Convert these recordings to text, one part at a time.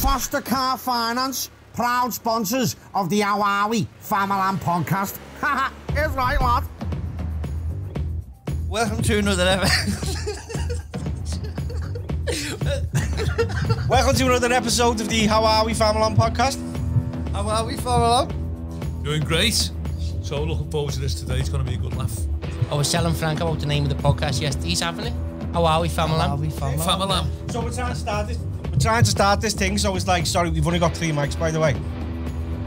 Foster Car Finance, proud sponsors of the Hawaii Famalam podcast. Haha, it's right, lad. Welcome to another Welcome to another episode of the How Are We Famalam podcast. How are we, Famalam? Doing great. So looking forward to this today. It's going to be a good laugh. I was telling Frank about the name of the podcast yesterday. He's having it. How are we, Famalam? How are we, Famalam? Famalam. So we're trying to start this thing. So it's like, sorry, we've only got 3 mics, by the way.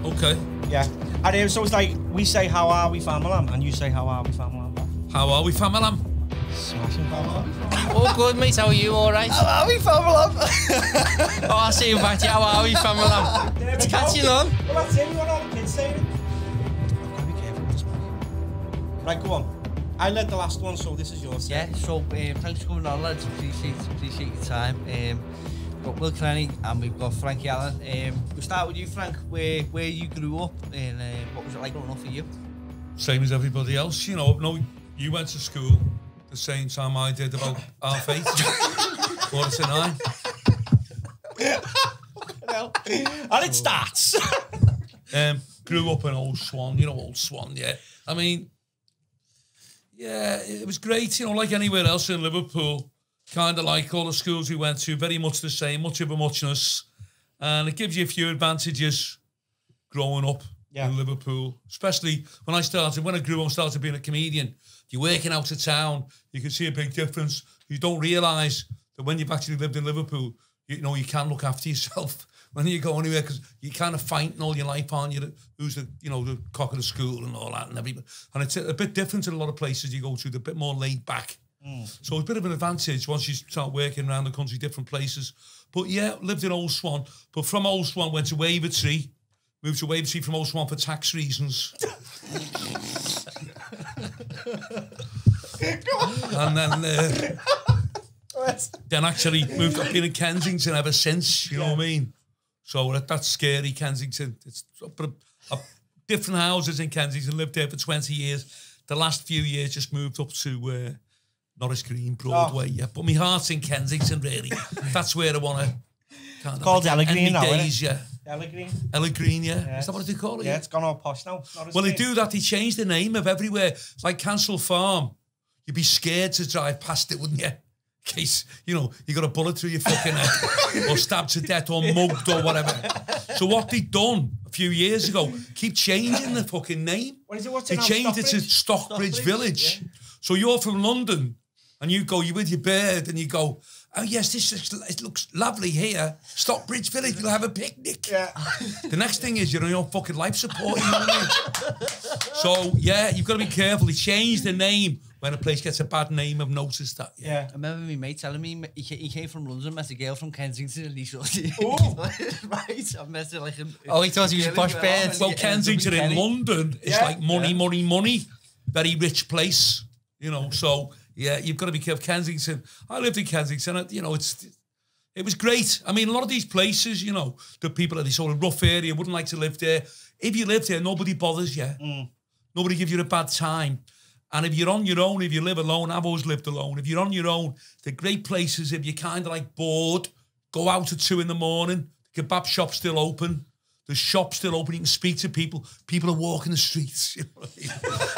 Okay. Yeah. And so it's like, we say How Are We Famalam, and you say How Are We Famalam. How are we, Famalam? Smashing Famalam. Oh, good, mate. How are you? All right? How are we, Famalam? Oh, I'll see you back to you. How are we, Famalam? It's catching on. Well, that's it. We want all the kids saying it. I've got to be careful with this, man. Right, go on. I led the last one, so this is yours. Yeah, so thanks for coming on, lads. Appreciate your time. We've got Will Cranny and we've got Frankie Allen. We'll start with you, Frank, where you grew up and what was it like growing up for you? Same as everybody else. You know, you went to school the same time I did, about 8:30. 8:45. And it starts. Grew up in Old Swan, you know, Old Swan, yeah. I mean, yeah, it was great, you know, like anywhere else in Liverpool. Kind of like all the schools we went to, very much the same, much of a muchness. And it gives you a few advantages growing up in Liverpool. Especially when I grew up and started being a comedian. You're working out of town, you can see a big difference. You don't realise that when you've actually lived in Liverpool, you know, you can look after yourself when you go anywhere, because you're kind of fighting all your life, aren't you? Who's the, you know, the cock of the school and all that and everything. And it's a bit different in a lot of places you go to. They're a bit more laid back. So it's a bit of an advantage once you start working around the country, different places. But yeah, lived in Old Swan. But from Old Swan, went to Wavertree. Moved to Wavertree from Old Swan for tax reasons. And then actually moved up here in Kensington ever since, you know what I mean? So that's scary, Kensington. It's different houses in Kensington, lived there for 20 years. The last few years just moved up to Norris Green, Broadway, yeah. But my heart's in Kensington, really. That's where I want to kind of... Called Ella Green now, days, isn't it? yeah. Ella Green. Ella Green, yeah. Is that what they call it? Yeah, it's gone all posh now. Well, they do that. They change the name of everywhere. Like Cancel Farm. You'd be scared to drive past it, wouldn't you? In case, you know, you got a bullet through your fucking head or stabbed to death or mugged or whatever. So what they done a few years ago, keep changing the fucking name. What is it? What's they it now? changed it to Stockbridge Village. Yeah. So you're from London and you're with your bird and you go, oh yes, it looks lovely here. Stockbridge Village, we'll have a picnic. Yeah. The next thing is you're on your fucking life support, you know what I mean? So yeah, you've got to be careful. They change the name when a place gets a bad name. I've noticed that. Yeah. I remember my mate telling me he came from London, met a girl from Kensington, and he thought, right, I've met her like a... Oh, he thought he was a posh bird. Well, Kensington in London is like money. Very rich place, you know, so... Yeah, you've got to be careful. Kensington. I lived in Kensington. You know, it was great. I mean, a lot of these places, you know, the people in this sort of rough area wouldn't like to live there. If you live there, nobody bothers you. Nobody gives you a bad time. And if you're on your own, if you live alone, I've always lived alone. If you're on your own, they're great places. If you're kind of like bored, go out at 2 in the morning. The kebab shop's still open. The shop's still open. You can speak to people. People are walking the streets. You know,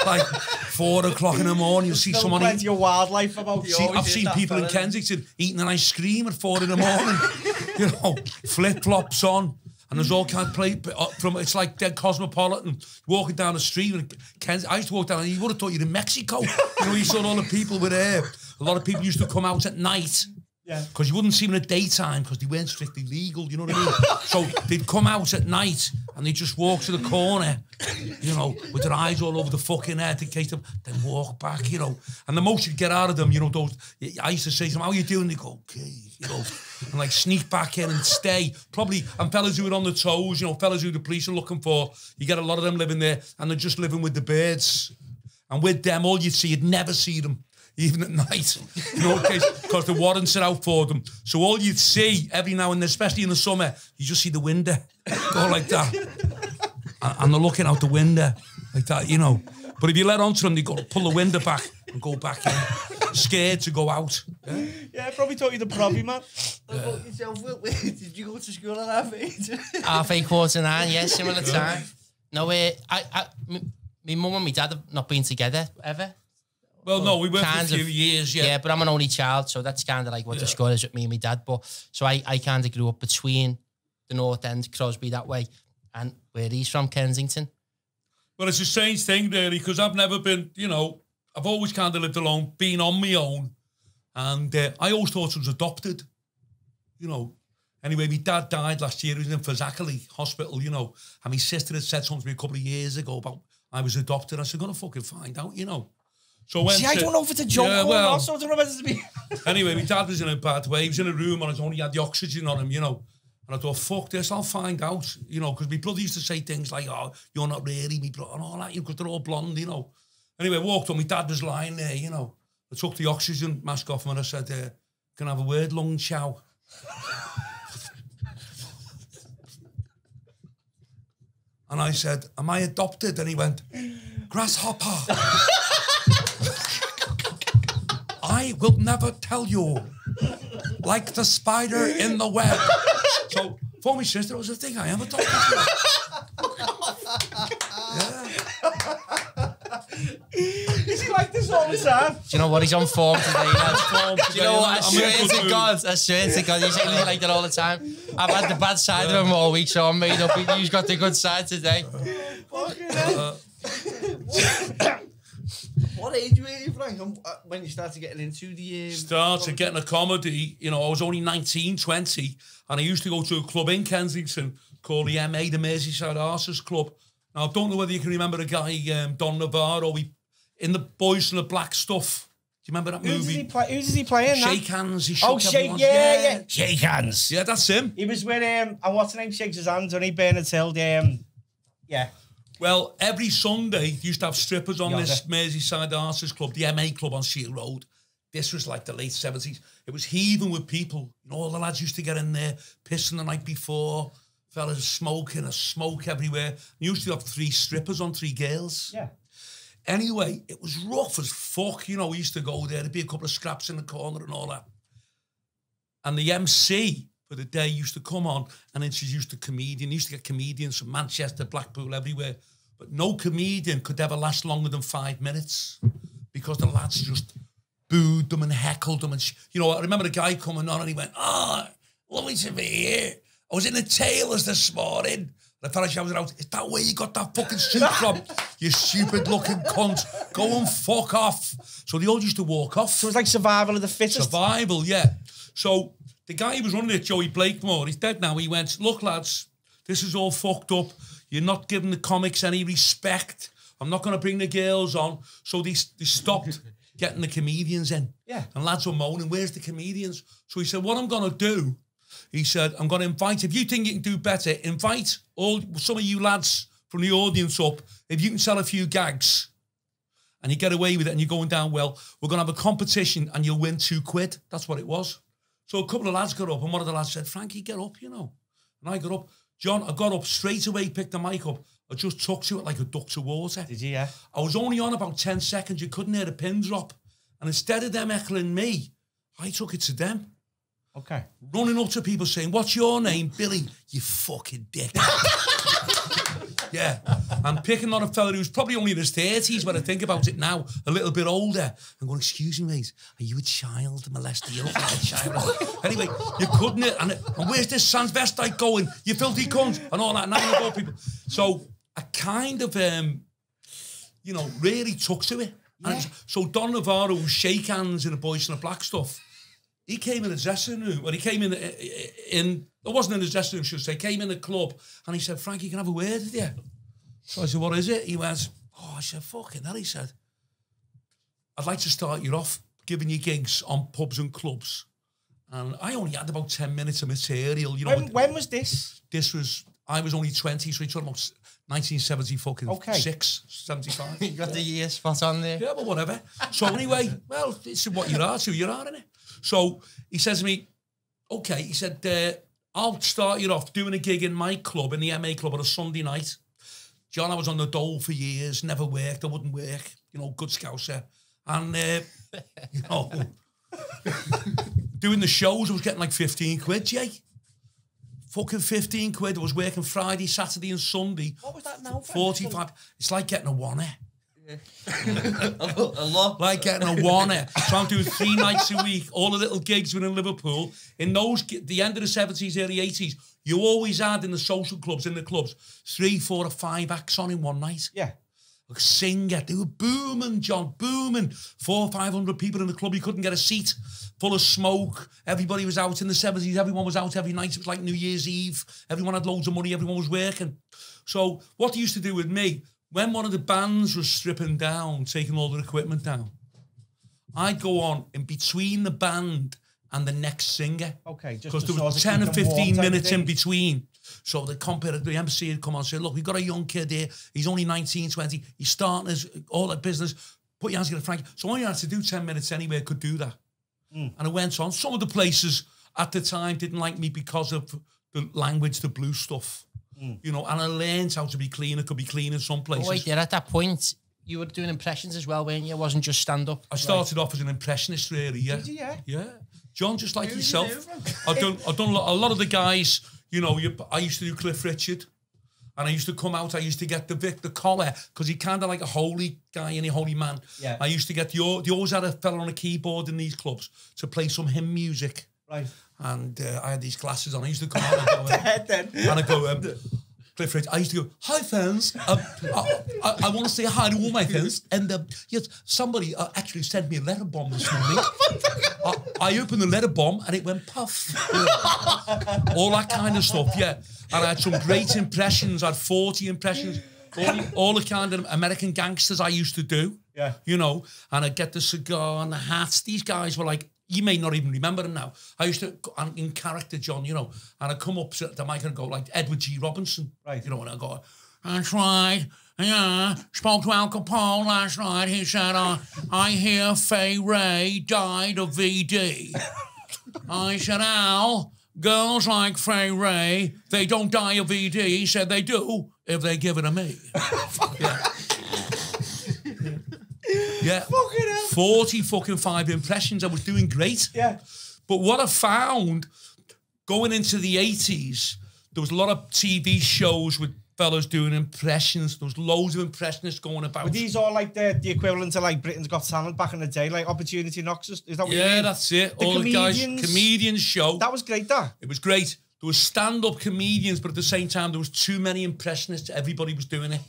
like 4 o'clock in the morning, you'll see someone eating. Your wildlife about. I've seen people in Kensington eating an ice cream at 4 in the morning. You know, flip flops on, and there's all kind of play from. It's like dead cosmopolitan. Walking down the street, and I used to walk down, and you would have thought you're in Mexico. You know, you saw all the people were there. A lot of people used to come out at night. Yeah, because you wouldn't see them in the daytime because they weren't strictly legal, you know what I mean? So they'd come out at night and they'd just walk to the corner, you know, with their eyes all over the fucking head in case then walk back, you know. And the most you'd get out of them, you know, I used to say to them, how you doing? They go, okay, you know, and like sneak back in and stay. Probably, and fellas who are on the toes, you know, fellas who the police are looking for, you get a lot of them living there and they're just living with the birds. And with them, all you'd never see them. Even at night, you know, because the warrants are out for them. So all you'd see every now and then, especially in the summer, you just see the window go like that. And they're looking out the window like that, you know. But if you let on to them, they go pull the window back and go back in, scared to go out. Yeah, probably thought you the probby man. What about yourself, Will? Did you go to school at half 8? Half 8, 8:45, yeah, similar time. No, my mum and my dad have not been together ever. Well, no, we were for a Kind few of, years, yeah. Yeah, but I'm an only child, so that's kind of like what the score is with me and my dad. But so I kind of grew up between the North End, Crosby that way, and where he's from, Kensington. Well, it's a strange thing, really, because I've never been, you know, I've always kind of lived alone, been on my own, and I always thought I was adopted, you know. Anyway, my dad died last year. He was in Fazakali Hospital, you know, and my sister had said something to me a couple of years ago about I was adopted. I said, I'm going to fucking find out, you know. So when See, I don't know if it's a joke or not, so I don't know whether to be... Anyway, my dad was in a bad way. He was in a room and I only had the oxygen on him, you know. And I thought, fuck this, I'll find out, you know, because my brother used to say things like, oh, you're not really me brother, and all that, because they're all blonde, you know. Anyway, I walked on, my dad was lying there, you know. I took the oxygen mask off him and I said, can I have a word, Lung Chow? And I said, am I adopted? And he went, grasshopper. I will never tell you. Like the spider in the web. So, for my sister, it was a thing. I am adopted. Yeah. He's like this all the time. Do you know what? He's on form today, lads. Do you know what? I swear to God, he's like that all the time. I've had the bad side of him all week, so I'm made up. He's got the good side today. What age were you, Frank, when you started getting into the... Started getting a comedy, you know, I was only 19, 20, and I used to go to a club in Kensington called the MA, the Merseyside Arses Club. Now, I don't know whether you can remember a guy, Don Navarro, in the Boys in the Black Stuff. Do you remember that movie? Who does he play in? Shake Hands. He Yeah. Shake Hands. Yeah, that's him. He was with, and what's the name, shakes his hands, only Bernard Hill, yeah. Well, every Sunday, they used to have strippers on this Merseyside Arses Club, the MA Club on Seal Road. This was like the late 70s. It was heaving with people. You know, all the lads used to get in there, pissing the night before, fellas smoking, a smoke everywhere. You used to have 3 strippers on 3 girls. Yeah. Anyway, it was rough as fuck. You know, we used to go there. There'd be a couple of scraps in the corner and all that. And the MC for the day used to come on and introduce the comedian. He used to get comedians from Manchester, Blackpool, everywhere. But no comedian could ever last longer than 5 minutes because the lads just booed them and heckled them. And you know, I remember the guy coming on and he went, oh, lovely to be here. I was in the tailors this morning. The fella shouted out, is that where you got that fucking suit from? You stupid looking cunt. Go and fuck off. So they all used to walk off. So it was like survival of the fittest. Survival, yeah. So the guy who was running it, Joey Blakemore, he's dead now. He went, look, lads, this is all fucked up. You're not giving the comics any respect. I'm not going to bring the girls on. So they stopped getting the comedians in. Yeah. And lads were moaning, where's the comedians? So he said, what I'm going to do, he said, I'm going to invite, if you think you can do better, invite some of you lads from the audience up. If you can sell a few gags and you get away with it and you're going down well, we're going to have a competition and you'll win £2. That's what it was. So a couple of lads got up and one of the lads said, Frankie, get up, you know. And I got up. John, I got up straight away, picked the mic up. I just took to it like a duck to water. Did you, yeah? I was only on about 10 seconds. You couldn't hear a pin drop. And instead of them heckling me, I took it to them. Okay. Running up to people saying, what's your name? Billy, you fucking dick. Yeah. I'm picking on a fella who's probably only in his 30s when I think about it now, a little bit older. I'm going, excuse me, mate, are you a child molester? You look like a child. Anyway, you couldn't, and where's this transvestite going? You filthy cunt, and all that. Now you know people. So I kind of, you know, really took to it. Yeah. And so Don Navarro, who shake hands in the Boys in the Black Stuff, he came in the dressing room, well, he came in, it wasn't in his dressing room, should I say, came in the club, and he said, Frankie, can I have a word with you? So I said, what is it? He went, oh, I said, fucking hell, he said, I'd like to start you off giving you gigs on pubs and clubs. And I only had about 10 minutes of material, you know. When was this? I was only 20, so he talking about 1970 fucking 6, 75. You got the year spot on there. Yeah, but whatever. So anyway, well, this is what you are, it's who you are, innit? So he says to me, okay, he said, I'll start you off doing a gig in my club, in the MA Club, on a Sunday night. John, I was on the dole for years, never worked, I wouldn't work, you know, good scouser. And, you know, doing the shows, I was getting like 15 quid, Jay. Fucking 15 quid. I was working Friday, Saturday and Sunday. What was that now? 45. It's like getting a one-er. A lot. Like getting a one-er. So I'm doing 3 nights a week. All the little gigs were in Liverpool. In the end of the 70s, early 80s, you always had in the social clubs, in the clubs, 3, 4 or 5 acts on in one night. Yeah. A singer. They were booming, John, booming. 400 or 500 people in the club. You couldn't get a seat. Full of smoke. Everybody was out in the 70s. Everyone was out every night. It was like New Year's Eve. Everyone had loads of money. Everyone was working. So what they used to do with me, when one of the bands was stripping down, taking all their equipment down, I'd go on in between the band and the next singer. Okay, just because there was 10 or 15 minutes in between. So the MC would come on and say, look, we've got a young kid here. He's only 19, 20. He's starting his all that business. Put your hands together, Frankie. So all you had to do 10 minutes anywhere could do that. And it went on. Some of the places at the time didn't like me because of the language, the blue stuff. You know, and I learned how to be clean. It could be clean in some places. Oh, wait, at that point, you were doing impressions as well, weren't you? It wasn't just stand-up. I started off as an impressionist, really, yeah. Did you, yeah? Yeah. John, just like Who yourself. did you I've done a lot of the guys, you know, I used to do Cliff Richard. And I used to come out, I used to get the collar, because he kind of like a holy guy and a holy man. Yeah. I used to get they always had a fella on a keyboard in these clubs to play some hymn music. Right. And I had these glasses on. I used to come out and go, and I go, Cliff Richard, I used to go, hi fans, I want to say hi to all my fans. And yes, somebody actually sent me a letter bomb this morning. I opened the letter bomb and it went puff. All that kind of stuff, yeah. And I had some great impressions. I had 40 impressions. All the kind of American gangsters I used to do. Yeah. You know, and I'd get the cigar and the hats. These guys were like, you may not even remember them now. I used to, in character, John, you know, and I'd come up to the mic and go like Edward G. Robinson. Right. You know, and I'd go, that's right. Yeah, spoke to Al Capone last night. He said, I hear Fay Ray died of VD. I said, Al, girls like Fay Ray, they don't die of VD. He said they do if they give it to me. Yeah. Yeah. Fucking hell. 40 fucking 5 impressions. I was doing great. Yeah. But what I found, going into the 80s, there was a lot of TV shows with fellas doing impressions. There was loads of impressionists going about. But these are like the equivalent to like Britain's Got Talent back in the day, like Opportunity Knocks. Is that what you mean? Yeah, that's it. All the guys, comedians show. That was great, that. It was great. There was stand-up comedians, but at the same time, there was too many impressionists. Everybody was doing it.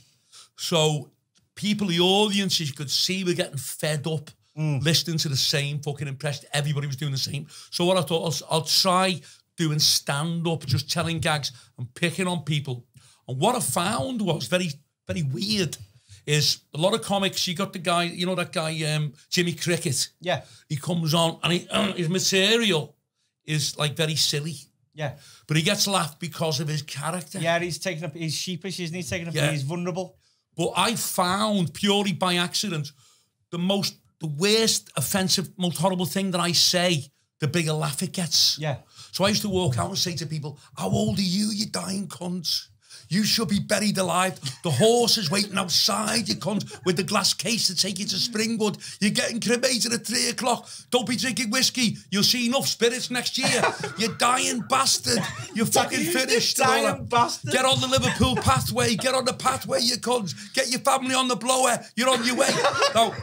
So people, the audience, you could see, were getting fed up listening to the same fucking impression. Everybody was doing the same. So what I thought was, I'll try doing stand-up, just telling gags and picking on people. And what I found was very, very weird is a lot of comics, you got the guy, you know that guy, Jimmy Cricket? Yeah. He comes on and his material is like very silly. Yeah. But he gets laughed because of his character. Yeah, he's sheepish, isn't he? He's taking he's vulnerable. But I found, purely by accident, the worst, offensive, most horrible thing that I say, the bigger laugh it gets. Yeah. So I used to walk out and say to people, how old are you dying cunt? You should be buried alive. The horse is waiting outside, you cunt, with the glass case to take you to Springwood. You're getting cremated at 3 o'clock. Don't be drinking whiskey. You'll see enough spirits next year. You dying bastard. You're fucking finished. Dying bastard. Get on the Liverpool pathway. Get on the pathway, you cunts. Get your family on the blower. You're on your way. Now,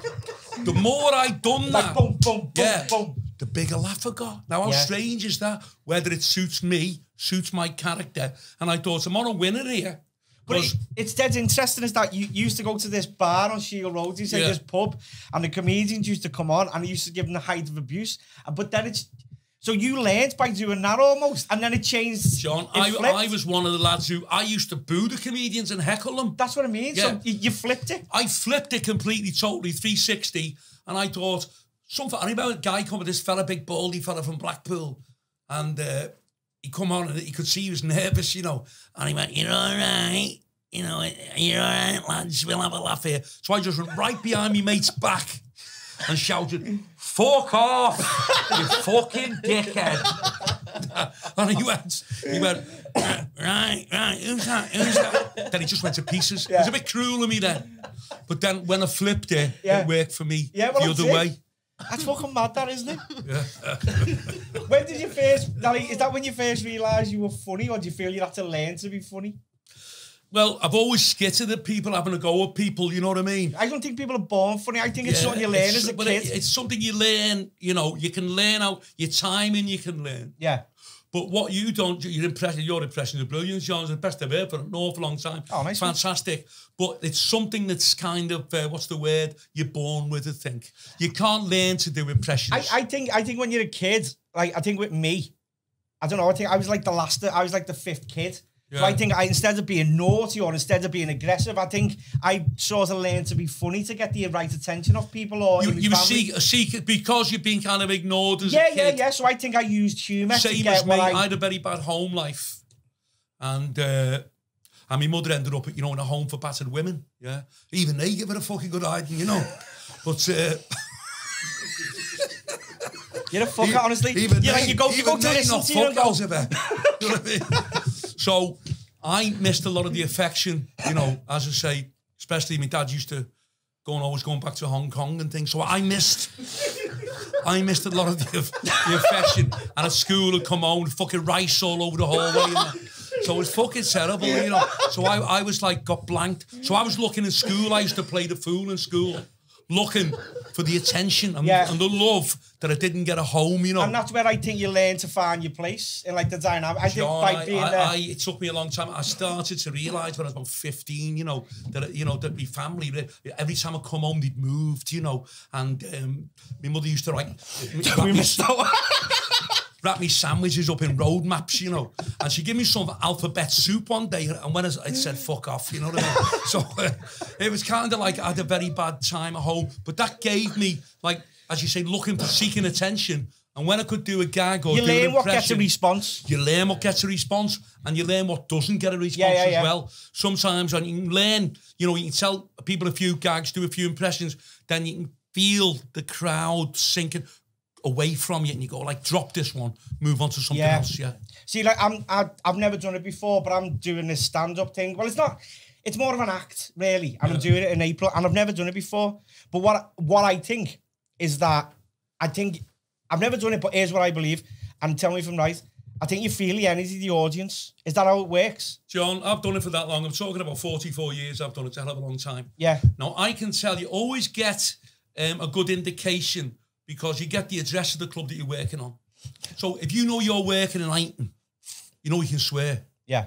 the more I done that, boom, boom, boom, boom, the bigger laugh I got. Now, how strange is that? Whether it suits me, suits my character. And I thought, I'm on a winner here. But it's dead interesting is that you used to go to this bar on Shield Road, you say this pub, and the comedians used to come on and he used to give them the height of abuse. But then so you learned by doing that almost, and then it changed. John, I was one of the lads who, I used to boo the comedians and heckle them. That's what I mean. Yeah. So you flipped it. I flipped it completely, totally, 360. And I thought, I remember a guy coming, this fella, big baldy fella from Blackpool, and he come on and he could see he was nervous, you know, and he went, you're all right, you know, you're all right, lads, we'll have a laugh here. So I just went right behind me mate's back and shouted, fuck off, you fucking dickhead. And he went, right, who's that? Then he just went to pieces. It was a bit cruel of me then. But then when I flipped it, it worked for me the other way. That's fucking mad, that, isn't it? Yeah. When did you first, is that when you first realised you were funny, or do you feel you had to learn to be funny? Well, I've always skittered at people, having a go at people, you know what I mean? I don't think people are born funny. I think it's something you learn as a kid. It's something you learn, you know, you can learn out your timing, you can learn. Yeah. But what you don't, your impression is brilliant, John. It's the best I've heard for an awful long time. Oh, nice. Fantastic. But it's something that's kind of, what's the word? You're born with, I think. You can't learn to do impressions. I think when you're a kid, like, I think with me, I don't know, I think I was like the fifth kid. Yeah. So I think instead of being naughty or instead of being aggressive, I think I sort of learned to be funny to get the right attention of people. Or you seek because you've been kind of ignored as a kid. Yeah. So I think I used humour. Same as me. I had a very bad home life, and my mother ended up, in a home for battered women. Yeah, even they give it a fucking good hiding, you know. But you're a fucker, honestly. You go to listen to you and go. You know what I mean? So I missed a lot of the affection, as I say, especially my dad used to always going back to Hong Kong and things. So I missed a lot of the affection. And at school I'd come home, fucking rice all over the hallway. So it was fucking terrible, So I was like, got blanked. So I was looking in school. I used to play the fool in school, looking for the attention and the love that I didn't get at home, And that's where I think you learn to find your place in, like, the dynamic. I think by being there. It took me a long time. I started to realise when I was about 15, that my family, every time I come home, they'd moved, and my mother used to wrap me sandwiches up in road maps, and she gave me some alphabet soup one day, and when it said fuck off, you know what I mean? So it was kind of like I had a very bad time at home, but that gave me, like, as you say, seeking attention. And when I could do a gag or you learn what gets a response. You learn what gets a response, and you learn what doesn't get a response as well. Sometimes when you can learn, you can tell people a few gags, do a few impressions, then you can feel the crowd sinking away from you, and you go, like, drop this one, move on to something else. Yeah. See, like, I've never done it before, but I'm doing this stand-up thing. Well, it's more of an act, really, and I'm doing it in April, and I've never done it before. But what I think is that I've never done it, but here's what I believe, and tell me if I'm right. I think you feel the energy of the audience. Is that how it works? John, I've done it for that long. I'm talking about 44 years. I've done it a hell of a long time. Yeah. Now, I can tell you, always get a good indication, because you get the address of the club that you're working on. So if you know you're working in Ighton, you can swear. Yeah.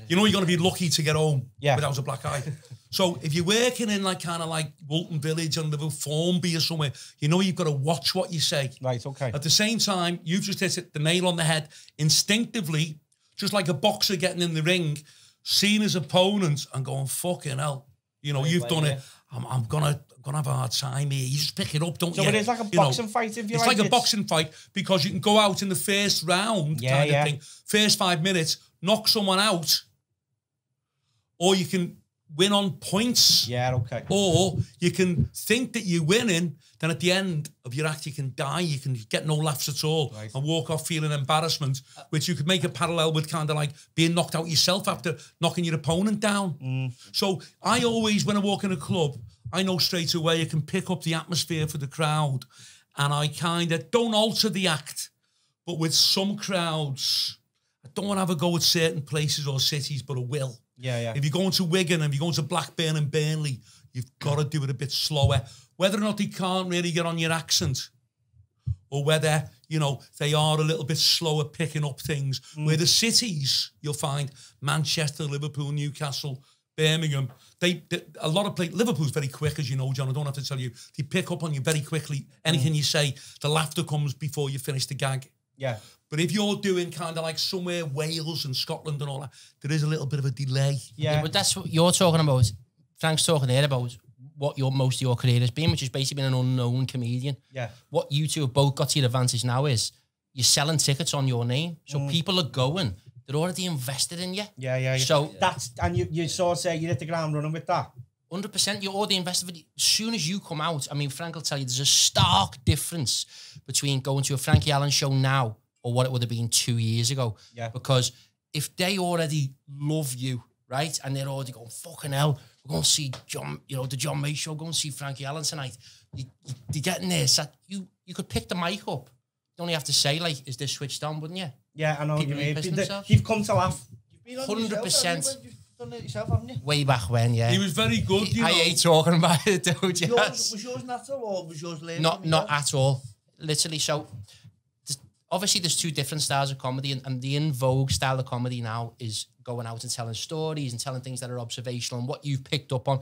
You're going to be lucky to get home without a black eye. So if you're working in kind of like Walton Village or Liverpool Formby or somewhere, you've got to watch what you say. Right, okay. At the same time, you've just hit the nail on the head. Instinctively, just like a boxer getting in the ring, seeing his opponent and going, fucking hell. You've done it. I'm gonna have a hard time here. You just pick it up, don't you? So it is like a boxing fight, if you like. It's like a boxing fight, because you can go out in the first round kind of thing, first 5 minutes, knock someone out, or you can win on points. Yeah, okay. Or you can think that you're winning, then at the end of your act you can die, you can get no laughs at all, and walk off feeling embarrassment, which you could make a parallel with kind of like being knocked out yourself after knocking your opponent down. So I always, when I walk in a club, I know straight away I can pick up the atmosphere for the crowd, and I kind of don't alter the act. But with some crowds, I don't want to have a go at certain places or cities, but I will. Yeah. If you're going to Wigan and you're going to Blackburn and Burnley, you've got to do it a bit slower. Whether or not they can't really get on your accent, or whether, they are a little bit slower picking up things. Where the cities, you'll find Manchester, Liverpool, Newcastle, Birmingham, a lot of places, Liverpool's very quick, as you know, John, I don't have to tell you. They pick up on you very quickly. Anything you say, the laughter comes before you finish the gag. Yeah. But if you're doing kind of like somewhere Wales and Scotland and all that, there is a little bit of a delay. Yeah, but that's what you're talking about. Frank's talking there about what most of your career has been, which has basically been an unknown comedian. Yeah. What you two have both got to your advantage now is you're selling tickets on your name. So people are going, they're already invested in you. Yeah. So and you sort of say you hit the ground running with that. 100%, you're already invested. As soon as you come out, I mean, Frank will tell you there's a stark difference between going to a Frankie Allen show now or what it would have been 2 years ago. Yeah. Because if they already love you, right, and they're already going, fucking hell, we're going to see John, the John May show, go and see Frankie Allen tonight. you get in there, so you could pick the mic up. You only have to say, like, is this switched on, wouldn't you? Yeah, I know what you mean. Themselves. You've come to laugh. 100%. You've done it yourself, haven't you? Way back when, yeah. He was very good, you know. I hate talking about it, though, yes. Was yours natural or was yours learned? Not at all. Literally, so obviously there's two different styles of comedy, and the in vogue style of comedy now is going out and telling stories and telling things that are observational and what you've picked up on,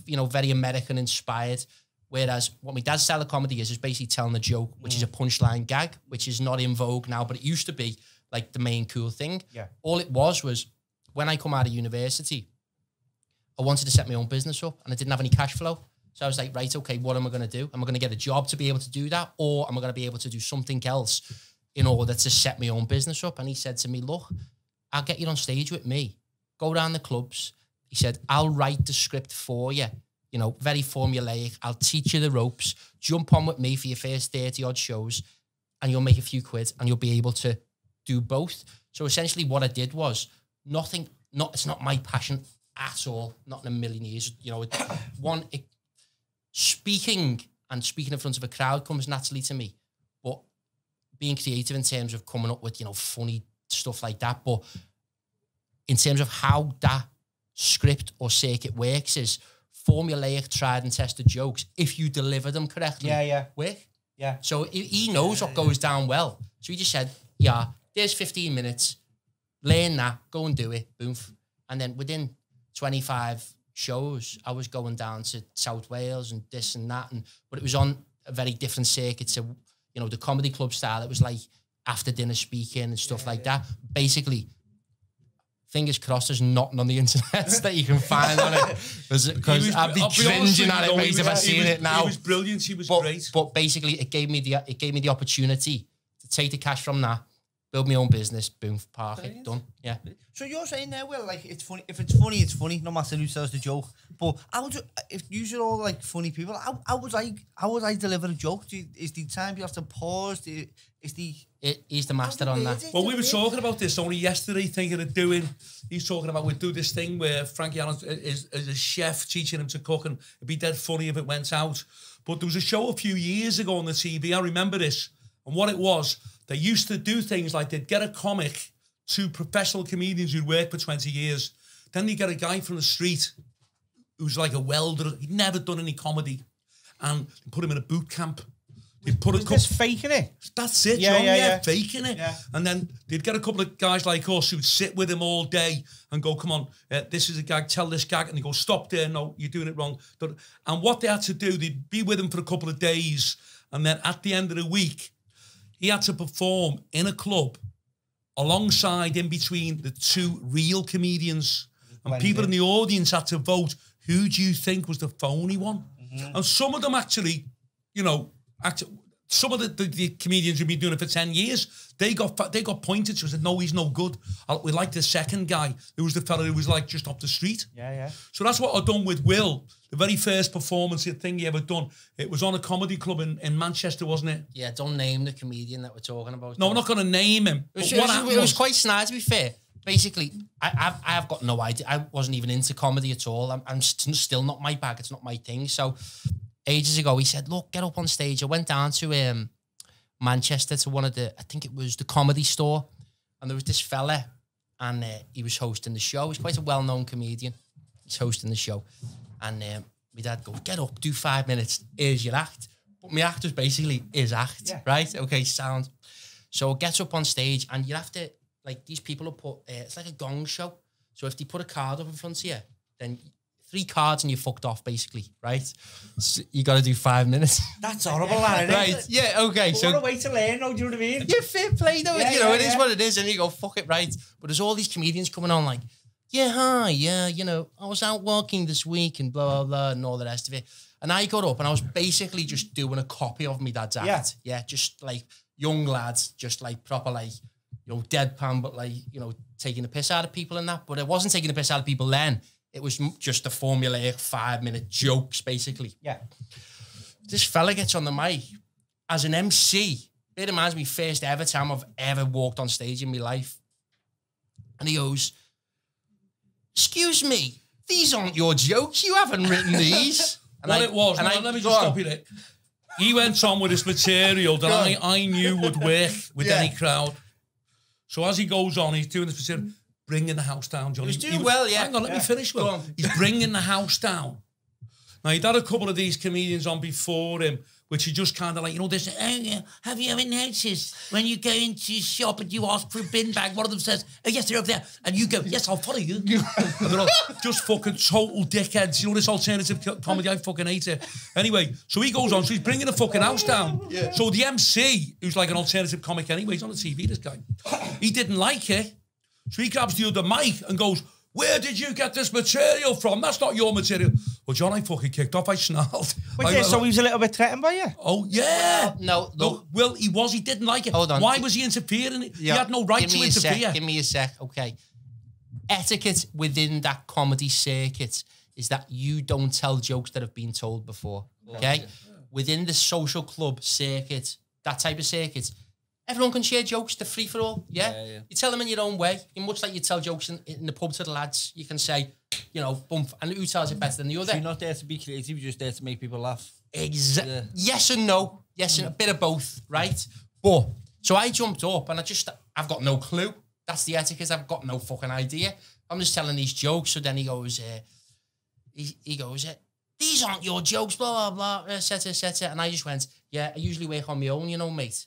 you know, very American inspired. Whereas what my dad's style of comedy is basically telling a joke, which is a punchline gag, which is not in vogue now, but it used to be like the main cool thing. Yeah. All it was when I come out of university, I wanted to set my own business up and I didn't have any cash flow. So I was like, right, okay, what am I going to do? Am I going to get a job to be able to do that? Or am I going to be able to do something else in order to set my own business up? And he said to me, look, I'll get you on stage with me. Go down the clubs. He said, I'll write the script for you. You know, very formulaic. I'll teach you the ropes. Jump on with me for your first 30 odd shows and you'll make a few quid and you'll be able to do both. So essentially what I did was it's not my passion at all. Not in a million years. You know, speaking in front of a crowd comes naturally to me, but being creative in terms of coming up with, you know, funny stuff like that. But in terms of how that script or circuit works is formulaic, tried and tested jokes. If you deliver them correctly, work. Yeah. So he knows what goes down well. So he just said, yeah, there's 15 minutes, learn that, go and do it, boom. And then within 25 shows, I was going down to South Wales and this and that, but it was on a very different circuit to, you know, the comedy club style. It was like after dinner speaking and stuff like that. Basically, fingers crossed there's nothing on the internet that you can find on it. Because I'd be cringing at it, mate, if I seen it now. He was brilliant, he was great. But basically, it gave me the opportunity to take the cash from that, build my own business, boom, park it, done. Yeah. So you're saying there, well, like, it's funny. If it's funny, it's funny, no matter who tells the joke. But if you are all like funny people, how would I deliver a joke? Is the time you have to pause? He's the master on that. Well, we were talking about this only yesterday, thinking of doing. He's talking about we'd do this thing where Frankie Allen is a chef teaching him to cook, and it'd be dead funny if it went out. But there was a show a few years ago on the TV. I remember this, and what it was, they used to do things like they'd get a comic to professional comedians who'd worked for 20 years. Then they get a guy from the street who's like a welder. He'd never done any comedy, and they put him in a boot camp. They'd put a couple, just faking it. That's it, John. Yeah, faking it. Yeah. And then they'd get a couple of guys like us who'd sit with him all day and go, come on, this is a gag, tell this gag. And they go, stop there, no, you're doing it wrong. And what they had to do, they'd be with him for a couple of days. And then at the end of the week, he had to perform in a club alongside, in between the two real comedians. And people in the audience had to vote, who do you think was the phony one? Mm-hmm. And some of them actually, you know, some of the comedians who've been doing it for 10 years, they got pointed to. Said, no, he's no good. We like the second guy, who was the fella who was like just off the street. Yeah. So that's what I've done with Will. The very first performance thing he ever done, it was on a comedy club in Manchester, wasn't it? Yeah, don't name the comedian that we're talking about. No, I'm not going to name him. It was quite snide, to be fair. Basically, I have got no idea. I wasn't even into comedy at all. I'm still not my bag. It's not my thing. So ages ago, he said, look, get up on stage. I went down to Manchester to one of I think it was the Comedy Store. And there was this fella, and he was hosting the show. He's quite a well-known comedian. He's hosting the show. And my dad goes, get up, do 5 minutes. Here's your act. But my act was basically his act, right? Okay, sound. So it gets up on stage, and you have to, like, these people will put, it's like a gong show. So if they put a card up in front of you, then 3 cards and you're fucked off, basically, right? So you got to do 5 minutes. That's horrible, isn't it? Right, yeah, okay. But so what a way to learn, though, do you know what I mean? Yeah, fair play, though. Yeah, you know, yeah, it is what it is, and you go, fuck it, right? But there's all these comedians coming on like, yeah, hi, yeah, you know, I was out walking this week and blah, blah, blah, and all the rest of it. And I got up and I was basically just doing a copy of my dad's act. Yeah, just like young lads, just like proper, like, you know, deadpan, but like, you know, taking the piss out of people and that. But it wasn't taking the piss out of people then. It was just the formulaic 5-minute jokes, basically. Yeah. This fella gets on the mic as an MC. It reminds me first ever time I've ever walked on stage in my life. And he goes, excuse me, these aren't your jokes. You haven't written these. What it was, and let me just stop you there. He went on with this material that I knew would work with any crowd. So as he goes on, he's doing this material, bringing the house down, Johnny. He was doing well, yeah. Hang on, let me finish. Well, he's bringing the house down. Now, he'd had a couple of these comedians on before him, which he just kind of like, you know, this, oh, yeah, have you ever noticed when you go into a shop and you ask for a bin bag, one of them says, oh, yes, they're over there. And you go, yes, I'll follow you. And they're all just fucking total dickheads. You know, this alternative comedy, I fucking hate it. Anyway, so he goes on, so he's bringing the fucking house down. Yeah. So the MC, who's like an alternative comic anyway, he's on the TV, this guy. He didn't like it. So he grabs the other mic and goes, where did you get this material from? That's not your material. Well, John, I fucking kicked off. I snarled. So he was a little bit threatened by you? Oh, yeah. No, look. Well, he was. He didn't like it. Hold on. Why was he interfering? Yeah. He had no right to interfere. Give me a sec, okay. Etiquette within that comedy circuit is that you don't tell jokes that have been told before, okay? Yeah. Within the social club circuit, that type of circuit, everyone can share jokes. They're free for all. Yeah? You tell them in your own way. Much like you tell jokes in the pub to the lads. You can say, you know, bump, and who tells it better than the other? So you're not there to be creative. You're just there to make people laugh. Exactly. Yeah. Yes and no. Yes and a bit of both, right? But so I jumped up and I've got no clue. That's the etiquette. I've got no fucking idea. I'm just telling these jokes. So then he goes, he goes, these aren't your jokes, blah, blah, blah, et cetera. And I just went, yeah, I usually work on my own, you know, mate.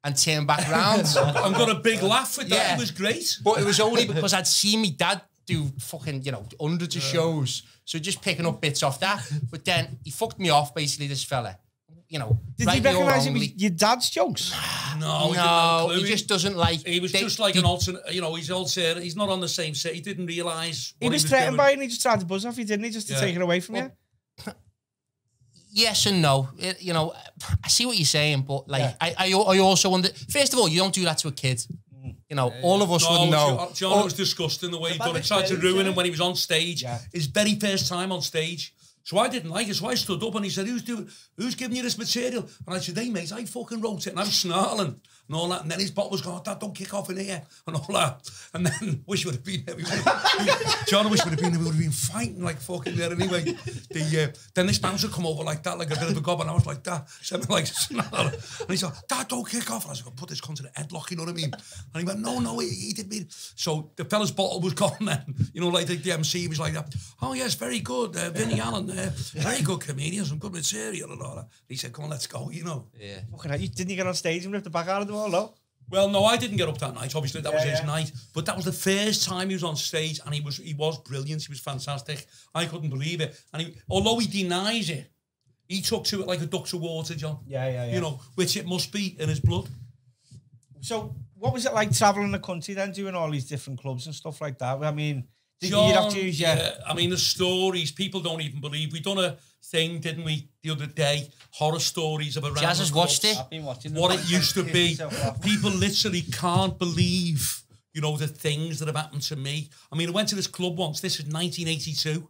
And turn back round. I've got a big laugh with that. Yeah. It was great. But it was only because I'd seen me dad do fucking, you know, hundreds of shows. So just picking up bits off that. But then he fucked me off, basically, this fella. You know, did he recognise it was your dad's jokes? No, he just doesn't like. He was just like an alternate. You know, he's alternate. He's not on the same set. He didn't realise. He was threatened by it, and he just tried to buzz off. He didn't. He just to take it away from you. Yes and no. You know, I see what you're saying, but like, I also wonder. First of all, you don't do that to a kid. You know, all of us would know. John was disgusting the way he done it. Tried to ruin him when he was on stage. His very first time on stage. So I didn't like it. So I stood up and he said, who's giving you this material? And I said, hey, mate, I fucking wrote it. And I was snarling and all that. And then his bottle was going, Dad, don't kick off in here and all that. And then, wish would have been there. John, wish would have been there. We would have been fighting like fucking there anyway. Then this bouncer come over like that, like a bit of a gob. And I was like that. Sent me like snarling. And he said, Dad, don't kick off. And I was like, put this cunt in a headlock, you know what I mean? And he went, no, he didn't mean. So the fella's bottle was gone then. You know, like the MC was like that. Oh, yes, very good. Vinnie Allen. Very good comedian, some good material and all that. He said, come on, let's go, you know. Yeah. Didn't you get on stage and rip the back out of them all, no? Well, no, I didn't get up that night. Obviously, that was his night. But that was the first time he was on stage, and he was brilliant. He was fantastic. I couldn't believe it. And although he denies it, he took to it like a duck to water, John. Yeah. You know, which it must be in his blood. So, what was it like travelling the country then, doing all these different clubs and stuff like that? I mean, John, I mean, the stories, people don't even believe. We done a thing, didn't we, the other day? Horror stories of around Jazz has watched it. I've been watching what it used to be. People literally can't believe, you know, the things that have happened to me. I mean, I went to this club once. This is 1982.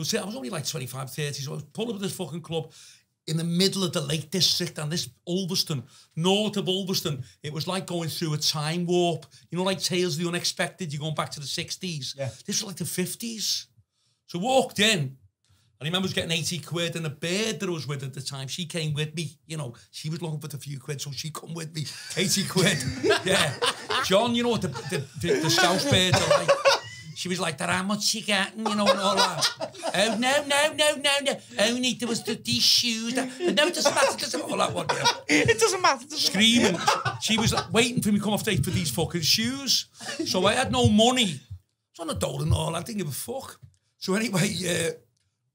So I was only like 25, 30. So I was pulled up at this fucking club in the middle of the Lake District, and this Ulverston, north of Ulverston, it was like going through a time warp. You know, like Tales of the Unexpected, you're going back to the 60s. Yeah. This was like the 50s. So walked in, and I remember I was getting 80 quid, and a bird that I was with at the time, she came with me. You know, she was looking for the few quid, so she come with me. 80 quid. Yeah. John, you know what the Scouse birds are like? She was like, that how much you getting, you know, and all that. Oh, no. Only there was these shoes. No, it doesn't matter. All that one. Yeah. It doesn't matter. Screaming. She was waiting for me to come off stage for these fucking shoes. So I had no money. I was on the dole and all. I didn't give a fuck. So anyway,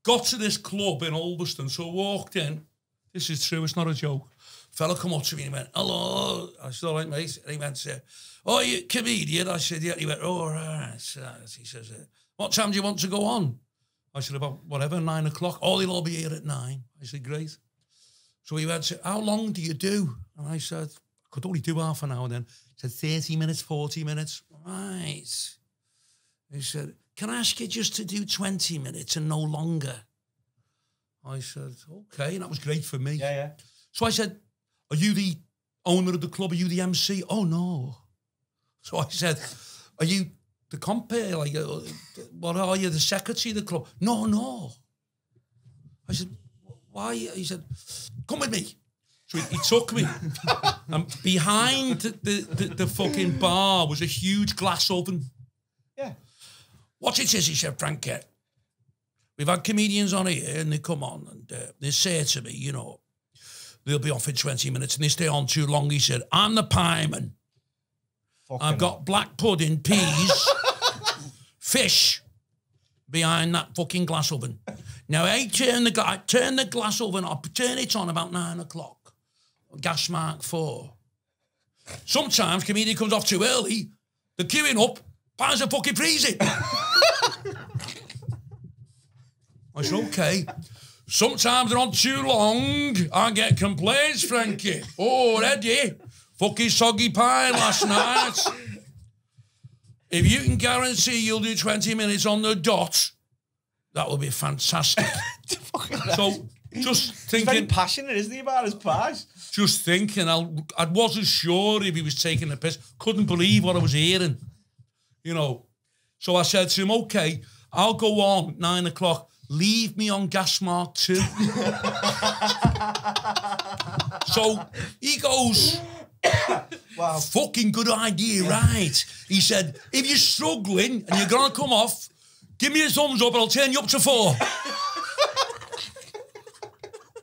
got to this club in Ulverston. So walked in. This is true. It's not a joke. Fella come up to me and he went, hello. I said, all right, mate. And he went, oh, you comedian? I said, yeah. He went, oh, all right. He says, what time do you want to go on? I said, about whatever, 9 o'clock. Oh, they'll all be here at 9. I said, great. So he went, how long do you do? And I said, I could only do half an hour then. He said, 30 minutes, 40 minutes. Right. He said, can I ask you just to do 20 minutes and no longer? I said, okay. And that was great for me. Yeah. So I said, are you the owner of the club? Are you the MC? Oh, no. So I said, are you the compere? Like, what are you, the secretary of the club? No. I said, why? He said, come with me. So he took me. And behind the fucking bar was a huge glass oven. Yeah. What it is, he said, Frankie, we've had comedians on here and they come on and they say to me, you know, they'll be off in 20 minutes and they stay on too long. He said, I'm the pieman. I've got black pudding, peas, fish behind that fucking glass oven. Now, I turn the glass oven up, turn it on about 9 o'clock. Gas mark 4. Sometimes comedian comes off too early, they're queuing up, finds a fucking freezing. I said, okay. Sometimes they're on too long. I get complaints, Frankie. Oh, Eddie, fucking soggy pie last night. If you can guarantee you'll do 20 minutes on the dot, that will be fantastic. So, just thinking... He's very passionate, isn't he, about his pies? Just thinking, I wasn't sure if he was taking the piss. Couldn't believe what I was hearing, you know. So I said to him, okay, I'll go on 9 o'clock. Leave me on gas mark 2. So he goes, wow, fucking good idea, right? He said, if you're struggling and you're going to come off, give me a thumbs up and I'll turn you up to 4.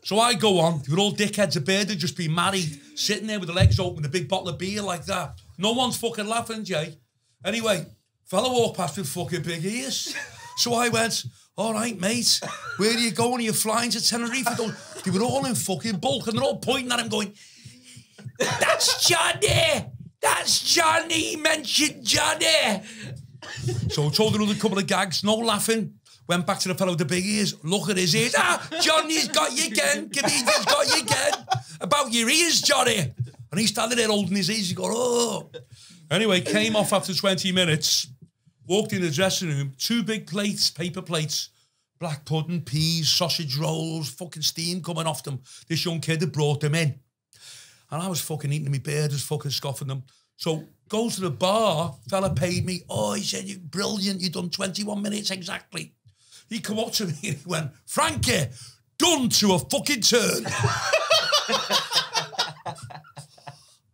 So I go on, we're all dickheads of beard, just been married, sitting there with the legs open, a big bottle of beer like that. No one's fucking laughing, Jay. Anyway, fella walked past with fucking big ears. So I went, all right, mate, where are you going? Are you flying to Tenerife? They were all in fucking bulk and they're all pointing at him going, that's Johnny! That's Johnny! He mentioned Johnny! So I told another couple of gags, no laughing. Went back to the fellow with the big ears. Look at his ears. Ah, Johnny's got you again. Comedian's got you again. About your ears, Johnny. And he's standing there holding his ears. He go, oh. Anyway, came off after 20 minutes. Walked in the dressing room. 2 big plates, paper plates. Black pudding, peas, sausage rolls, fucking steam coming off them. This young kid had brought them in. And I was fucking eating my beard, was fucking scoffing them. So, goes to the bar. Fella paid me. Oh, he said, you're brilliant. You've done 21 minutes exactly. He come up to me and he went, Frankie, done to a fucking turn.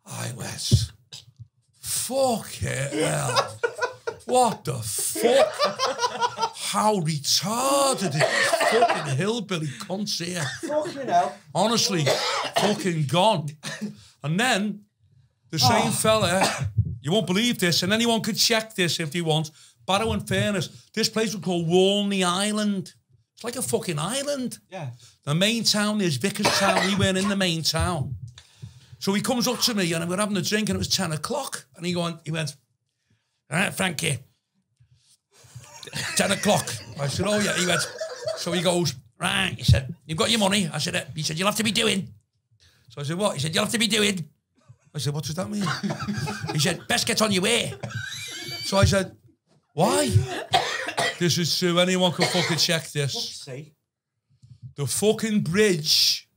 I went, fuck it, hell. What the fuck? How retarded is fucking hillbilly cunts here. Fucking hell. Honestly, fucking gone. And then the same fella, you won't believe this, and anyone could check this if they want. Barrow in fairness, this place was called Walney Island. It's like a fucking island. Yeah. The main town is Vicarstown. We weren't in the main town. So he comes up to me and we're having a drink and it was 10 o'clock. And he went, all right, Frankie, 10 o'clock. I said, oh yeah. He went, so he goes, right. He said, you've got your money. I said, he said, you'll have to be doing. So I said, what? He said, you'll have to be doing. I said, what does that mean? He said, best get on your way. So I said, why? This is true. Anyone can fucking check this. The fucking bridge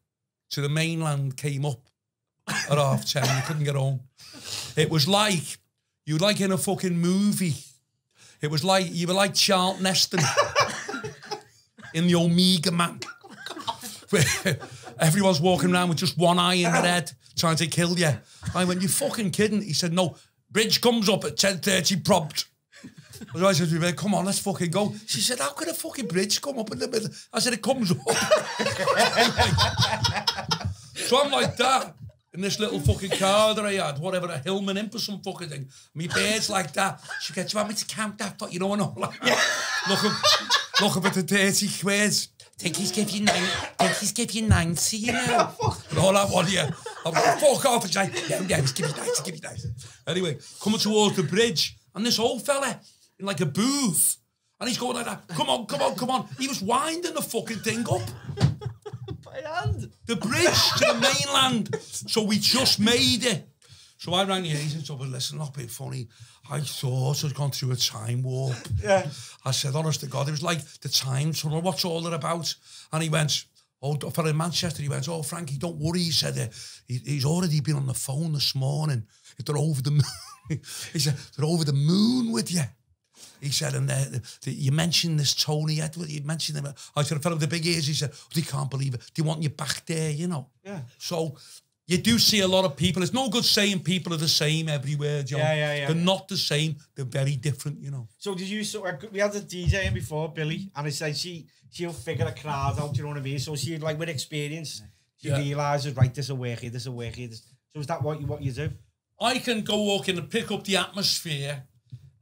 to the mainland came up at 10:30. You couldn't get home. It was like, you were like in a fucking movie. It was like, you were like Charlton Heston in the Omega Man. Where everyone's walking around with just one eye in their head trying to kill you. I went, you fucking kidding? He said, no, bridge comes up at 10:30 prompt. So I said to her, come on, let's fucking go. She said, how could a fucking bridge come up in the middle? I said, it comes up. So I'm like that, in this little fucking car that I had, whatever, a Hillman Imp or some fucking thing. My beard's like that. She goes, do you want me to count that? But you know, and all like that. Look up at the 30 quid. Think he's give you 90, you know. And all I want here, I'm like, fuck off. And she's like, yeah, he's give you 90. Anyway, coming towards the bridge, and this old fella, in like a booth, and he's going like that, come on. He was winding the fucking thing up. By hand. The bridge to the mainland. So we just made it. So I rang the agent up and listen, not being funny. I thought I'd gone through a time warp. Yeah. I said, honest to God, it was like the time tunnel, what's all that about? And he went, oh, a fellow in Manchester, he went, oh, Frankie, don't worry. He said, he's already been on the phone this morning. They're over the moon. He said, they're over the moon with you. He said, and you mentioned this Tony Edward, you mentioned him. I said, a fellow with the big ears, he said, they can't believe it. They want you back there, you know. Yeah. So you do see a lot of people. It's no good saying people are the same everywhere, John. Yeah. They're not the same. They're very different, you know. So did you, we had a DJ in before, Billy, and he said she'll figure a crowd out, you know what I mean? So she, like, with experience, she realises, right, this will work here, this will work here. So is that what you do? I can go walk in and pick up the atmosphere,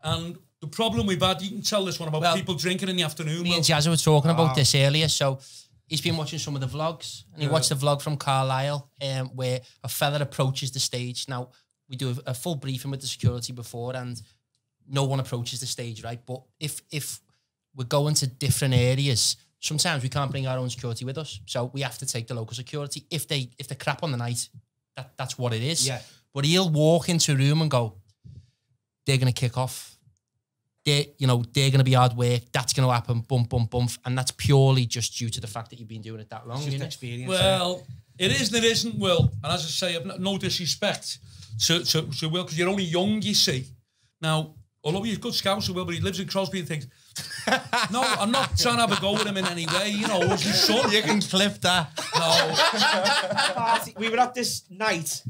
and the problem we've had, you can tell this one about people drinking in the afternoon. Me and Jazza were talking about this earlier, so he's been watching some of the vlogs, and he watched a vlog from Carlisle where a fella approaches the stage. Now, we do a full briefing with the security before, and no one approaches the stage, right? But if we're going to different areas, sometimes we can't bring our own security with us, so we have to take the local security. If they crap on the night, that's what it is. Yeah. But he'll walk into a room and go, they're going to kick off. They're going to be hard work. That's going to happen. Bump, bump, bump. And that's purely just due to the fact that you've been doing it that long. It's just experience. Well, it is and it isn't, Will. And as I say, I've no disrespect to Will, because you're only young, you see. Now, although he's a good scouser, Will, but he lives in Crosby and things. No, I'm not trying to have a go with him in any way. You know, it's his son. You can clip that. No. We were at this night.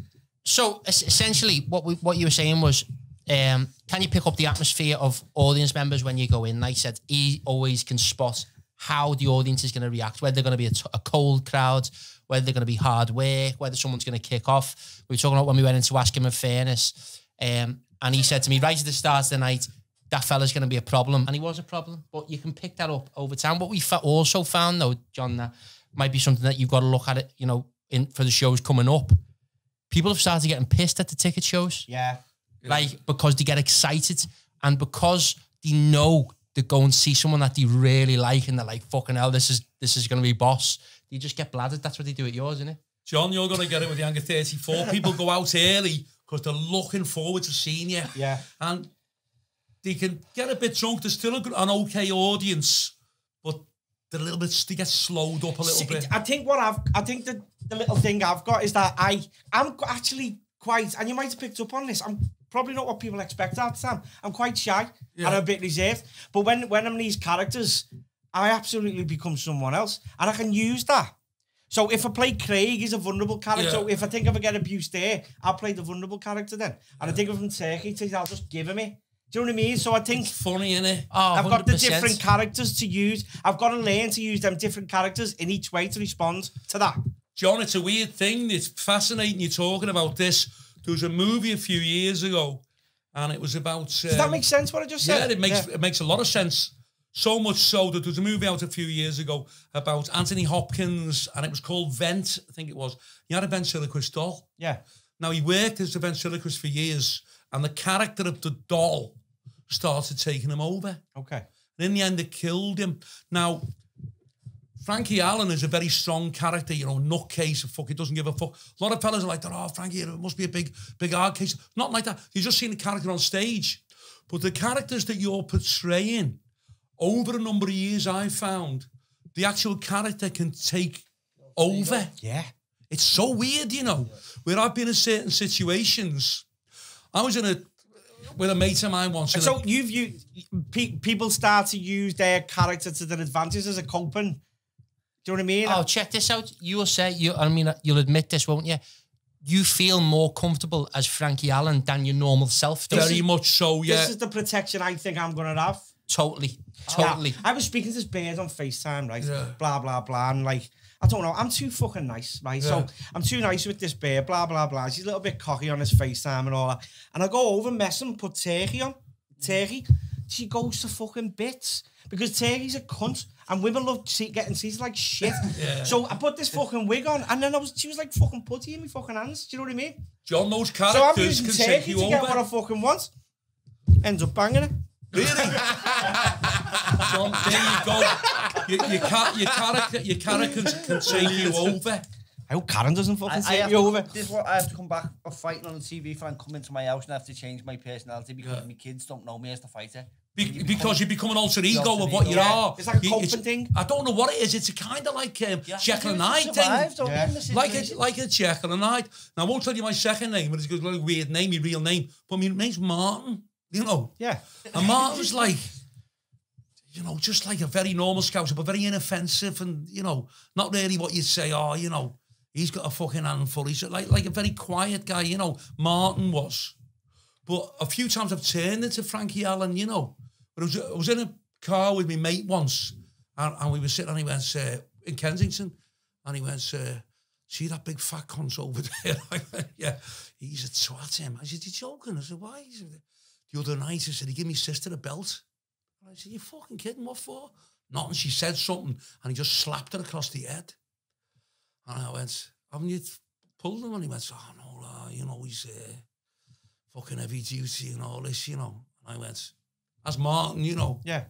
So essentially, what you were saying was, can you pick up the atmosphere of audience members when you go in? Like I said, he always can spot how the audience is going to react, whether they're going to be a cold crowd, whether they're going to be hard work, whether someone's going to kick off. We were talking about when we went in to ask him in fairness, and he said to me right at the start of the night, that fella's going to be a problem. And he was a problem, but you can pick that up over time. What we also found, though, John, that might be something that you've got to look at it, you know, for the shows coming up. People have started getting pissed at the ticket shows. Yeah. Like, because they get excited and because they know they go and see someone that they really like and they're like, fucking hell, this is going to be boss. They just get bladdered. That's what they do at yours, isn't it? John, you're going to get it with the Anger 34. People go out early because they're looking forward to seeing you. Yeah. And they can get a bit drunk. There's still an okay audience, but they're a little bit, they get slowed up a little bit. I think the little thing I've got is that I'm actually quite, and you might have picked up on this, I'm probably not what people expect at Sam. I'm quite shy and I'm a bit reserved. But when I'm these characters, I absolutely become someone else. And I can use that. So if I play Craig, he's a vulnerable character. Yeah. So if I get abused there, I'll play the vulnerable character then. And I think if I'm Turkey, I'll just give him it. Do you know what I mean? So I think it's funny, innit? Oh, I've got the different characters to use. I've got to learn to use them different characters in each way to respond to that. John, it's a weird thing. It's fascinating you're talking about this. There was a movie a few years ago, and it was about... Does that make sense, what I just said? Yeah, it makes a lot of sense. So much so that there was a movie out a few years ago about Anthony Hopkins, and it was called Vent, I think it was. He had a ventriloquist doll. Yeah. Now, he worked as a ventriloquist for years, and the character of the doll started taking him over. Okay. And in the end, it killed him. Now... Frankie Allen is a very strong character, you know, nutcase, fuck, he doesn't give a fuck. A lot of fellas are like, oh, Frankie, it must be a big hard case. Not like that. You've just seen the character on stage. But the characters that you're portraying, over a number of years, I found, the actual character can take over. Yeah. It's so weird, you know, where I've been in certain situations. I was with a mate of mine once. So people start to use their character to their advantage as a coping. Do you know what I mean? Oh, check this out. You'll say, you'll admit this, won't you? You feel more comfortable as Frankie Allen than your normal self. Very much so, yeah. This is the protection I think I'm going to have. Totally. Yeah. I was speaking to this bird on FaceTime, right? Yeah. Blah, blah, blah. And like, I don't know, I'm too fucking nice, right? Yeah. So I'm too nice with this bird, blah, blah, blah. She's a little bit cocky on his FaceTime and all that. And I go over, mess him, put Turkey on. Turkey. She goes to fucking bits. Because Turkey's a cunt. And women love getting seated like shit. Yeah. So I put this fucking wig on, and then she was like fucking putty in my fucking hands. Do you know what I mean? John, those characters so I'm using Turkey to get what I fucking want. Ends up banging it. Really? John, there you go. Your character can take you over. I hope Karen doesn't fucking take me over. This is what I have to come back of fighting on the TV fan, come into my house and I have to change my personality because my kids don't know me as the fighter. Because you become an alter ego of what you are. It's like a coping thing. I don't know what it is. It's a kind of like Jekyll and Hyde thing. Like a Jekyll and Hyde. Now, I won't tell you my second name, but it's a weird name, my real name. But my name's Martin, you know. Yeah. And Martin's like, you know, just like a very normal scouser, but very inoffensive and, you know, not really what you'd say, oh, you know, he's got a fucking handful. He's like a very quiet guy, you know, Martin was. But a few times I've turned into Frankie Allen, you know. But I was in a car with my mate once, and we were sitting, and he went, in Kensington, and he went, see that big fat cunt over there? I went, yeah, he's a twat, him. I said, you're joking? I said, why? He said, the other night, I said, he gave me sister a belt. And I said, you fucking kidding, what for? Nothing, she said something, and he just slapped her across the head. And I went, haven't you pulled him? And he went, oh, no, you know, he's fucking heavy duty and all this, you know. And I went, that's Martin, you know. Yeah.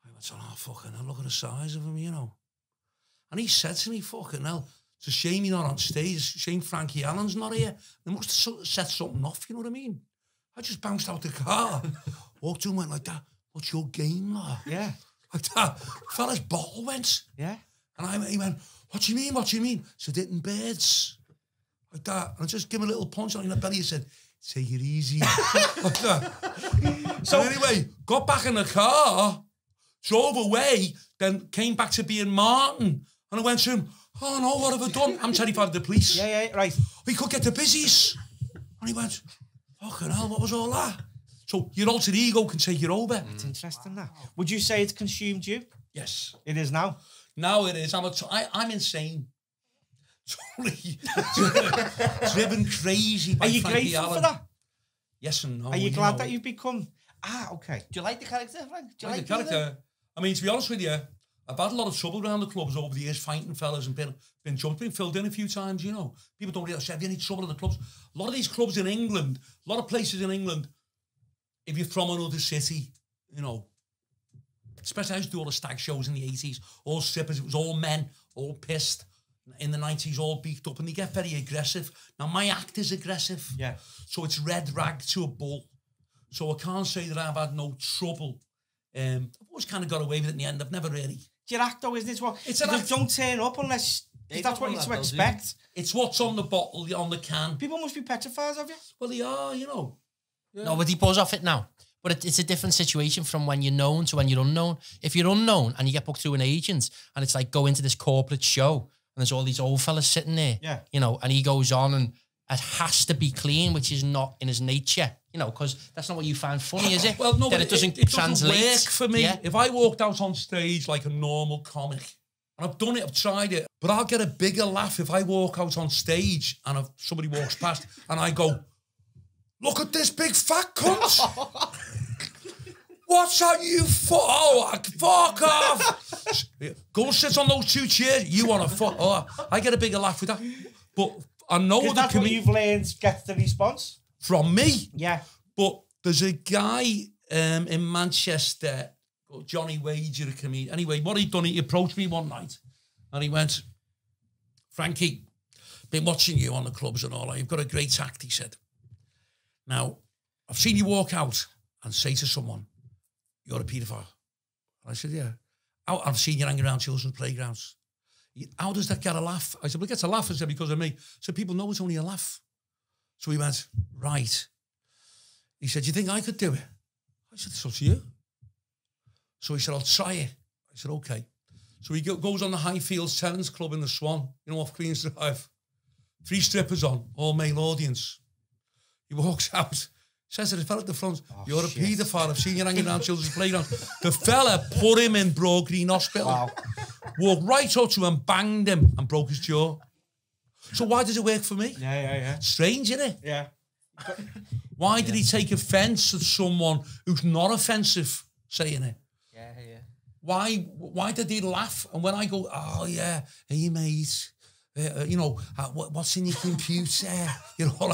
I went, oh, fucking hell, look at the size of him, you know. And he said to me, fucking hell, it's a shame you're not on stage. It's a shame Frankie Allen's not here. They must have set something off, you know what I mean? I just bounced out the car, walked to him, went like that, what's your game, lad? Yeah. Like that. Fella's bottle went. Yeah. And he went, what do you mean, what do you mean? I said, hitting birds. Like that. And I just give him a little punch on the belly and said, take it easy. Like that. So anyway, got back in the car, drove away, then came back to being Martin. And I went to him, oh no, what have I done? I'm terrified of the police. Yeah, right. We could get the busies. And he went, fucking hell, what was all that? So your alter ego can take you over. It's interesting, that. Would you say it's consumed you? Yes. It is now? Now it is. I'm insane. Totally driven crazy by Are you Frankie grateful Allen. for that? Yes and no. Are you glad that you've become... okay. Do you like the character, Frank? Do you like the character? I mean, to be honest with you, I've had a lot of trouble around the clubs over the years, fighting fellas and been jumped, been filled in a few times, you know. People don't realise, have you any trouble in the clubs? A lot of these clubs in England, a lot of places in England, if you're from another city, you know, especially I used to do all the stag shows in the 80s, all strippers, it was all men, all pissed. In the 90s, all beefed up, and they get very aggressive. Now, my act is aggressive. Yeah. So it's red rag to a bull. So I can't say that I've had no trouble. I've always kind of got away with it in the end. I've never really... It's your act, though, isn't it? Well, it's an act. Don't turn up unless... That's what you expect. It's what's on the bottle, on the can. People must be petrified of you. Well, they are, you know. Yeah. Nobody buzz off it now. But it's a different situation from when you're known to when you're unknown. If you're unknown and you get booked through an agent and it's like go into this corporate show and there's all these old fellas sitting there, you know, and he goes on and it has to be clean, which is not in his nature, you know, because that's not what you find funny, is it? Well, no, that but it doesn't translate. Work for me. Yeah. If I walked out on stage like a normal comic, and I've done it, I've tried it, but I'll get a bigger laugh if I walk out on stage and if somebody walks past and I go, look at this big fat cunt. What's that, you fuck? Oh, fuck off. Go and sit on those two chairs. You want to fuck? Oh, I get a bigger laugh with that. But I know that that's what you've learned gets the response. From me? Yeah. But there's a guy in Manchester, Johnny Wager, a comedian. Anyway, what he'd done, he approached me one night and he went, Frankie, been watching you on the clubs and all that. You've got a great act, he said. Now, I've seen you walk out and say to someone, you're a paedophile. And I said, yeah. I've seen you hanging around children's playgrounds. How does that get a laugh? I said, well, it gets a laugh. I said, because of me. So people know it's only a laugh. So he went, right. He said, do you think I could do it? I said, it's up to you. So he said, I'll try it. I said, okay. So he goes on the Highfields Tenants Club in the Swan, you know, off Queen's Drive. 3 strippers on, all male audience. He walks out. Says to the fella at the front, you're a paedophile. I've seen you hanging around children's playgrounds. The fella put him in Broad Green Hospital. Wow. Walked right up to him and banged him and broke his jaw. So why does it work for me? Yeah. Strange, isn't it? Yeah. Why did he take offence at someone who's not offensive saying it? Yeah. Why did he laugh? And when I go, oh yeah, hey mate, you know, what's in your computer? You know,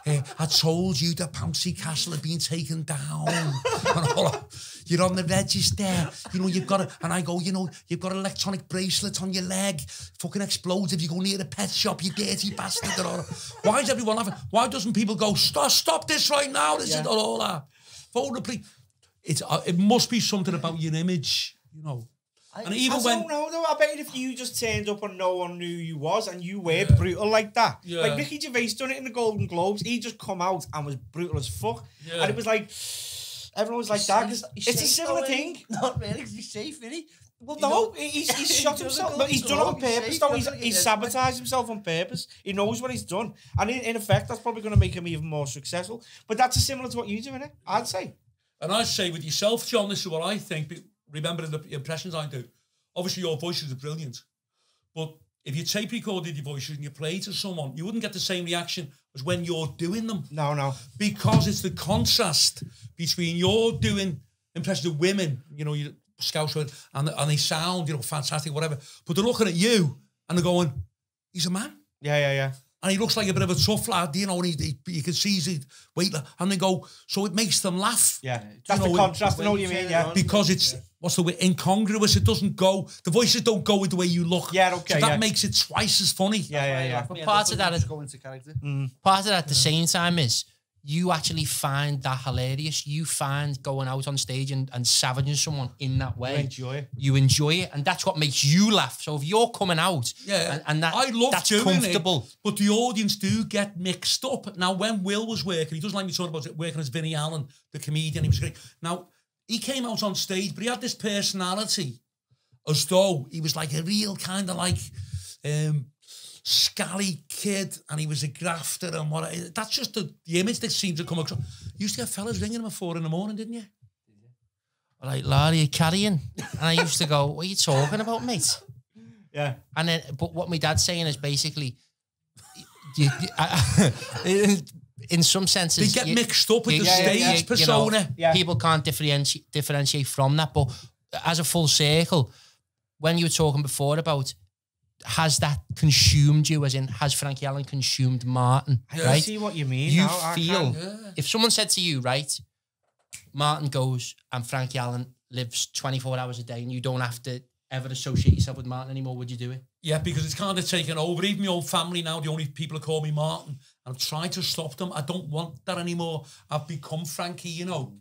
I told you that Bouncy Castle had been taken down. And all that. You're on the register. You know, you've got a, and I go, you know, you've got an electronic bracelet on your leg. Fucking explodes if you go near a pet shop, you dirty bastard. And all that. Why is everyone laughing? Why doesn't people go, stop this right now? This is all that. Phone the police. It must be something about your image, you know. And even I don't know, though. I bet if you just turned up and no one knew who you was and you were brutal like that. Yeah. Like Ricky Gervais done it in the Golden Globes. He just come out and was brutal as fuck. Yeah. And it was like, Everyone's like that because it's a similar thing. Not really, because he's safe, isn't he? Well, no, he's shot himself. But he's done it on purpose, though. He's sabotaged himself on purpose. He knows what he's done. And in effect, that's probably going to make him even more successful. But that's similar to what you do, innit? I'd say. And I say with yourself, John, this is what I think. Remembering the impressions I do. Obviously, your voices are brilliant. But if you tape recorded your voices and you play to someone, you wouldn't get the same reaction as when you're doing them. No. Because it's the contrast between you're doing impressions of women, you know, you Scouts and they sound, you know, fantastic, whatever. But they're looking at you and they're going, he's a man. Yeah. And he looks like a bit of a tough lad, you know, and you can see he's weight, and they go, so it makes them laugh. Yeah, that's the contrast, I know what you mean, yeah. Because it's, what's the word, incongruous, it doesn't go, the voices don't go with the way you look. Yeah, okay, so that makes it twice as funny. Yeah. But part of that is, go into character. Part of that at the same time is, you actually find that hilarious. You find going out on stage and savaging someone in that way. You enjoy it. And that's what makes you laugh. So if you're coming out and that, I love that's doing comfortable. It, but the audience do get mixed up. Now, when Will was working, he doesn't like me talking about it, working as Vinnie Allen, the comedian, he was great. Now, he came out on stage, but he had this personality as though he was like a real kind of like... scally kid, and he was a grafter and what. That's just the image that seems to come across. You used to get fellas ringing him at 4 a.m, didn't you? Like, Larry, you're carrying. And I used to go, what are you talking about, mate? Yeah. And then, but what my dad's saying is basically, in some senses, they get mixed up with the stage persona. You know, people can't differentiate from that. But as a full circle, when you were talking before about, has that consumed you, as in, has Frankie Allen consumed Martin? I see what you mean. You feel, if someone said to you, right, Martin goes and Frankie Allen lives 24 hours a day and you don't have to ever associate yourself with Martin anymore, would you do it? Yeah, because it's kind of taken over. Even my own family now, the only people who call me Martin, and I've tried to stop them. I don't want that anymore. I've become Frankie, you know.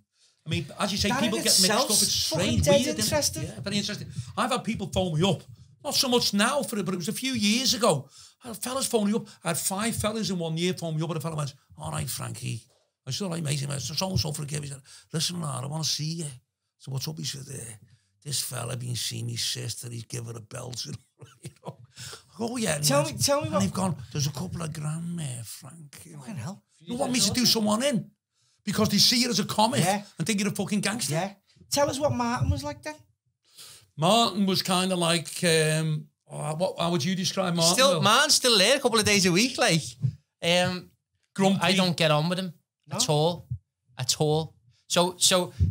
I mean, as you say, that people get mixed up. It's strange, weird, interesting. Yeah, very interesting. I've had people phone me up. Not so much now for it, but it was a few years ago. I had fellas phone me up. I had 5 fellas in 1 year phone me up, and a fella went, all right, Frankie. I said, all right, mate. So-and-so forgive me. He said, listen, lad, I want to see you. So what's up? He said, this fella been seeing me sister. He's given her a belt. You know? Oh, yeah. Tell me and what... they've gone, there's a couple of grand there, Frank. Fucking hell. You want me to do someone in? Because they see you as a comic and think you're a fucking gangster. Yeah. Tell us what Martin was like then. Martin was kind of like, how would you describe Martin? Martin's still there a couple of days a week, like. Grumpy. I don't get on with him at all. So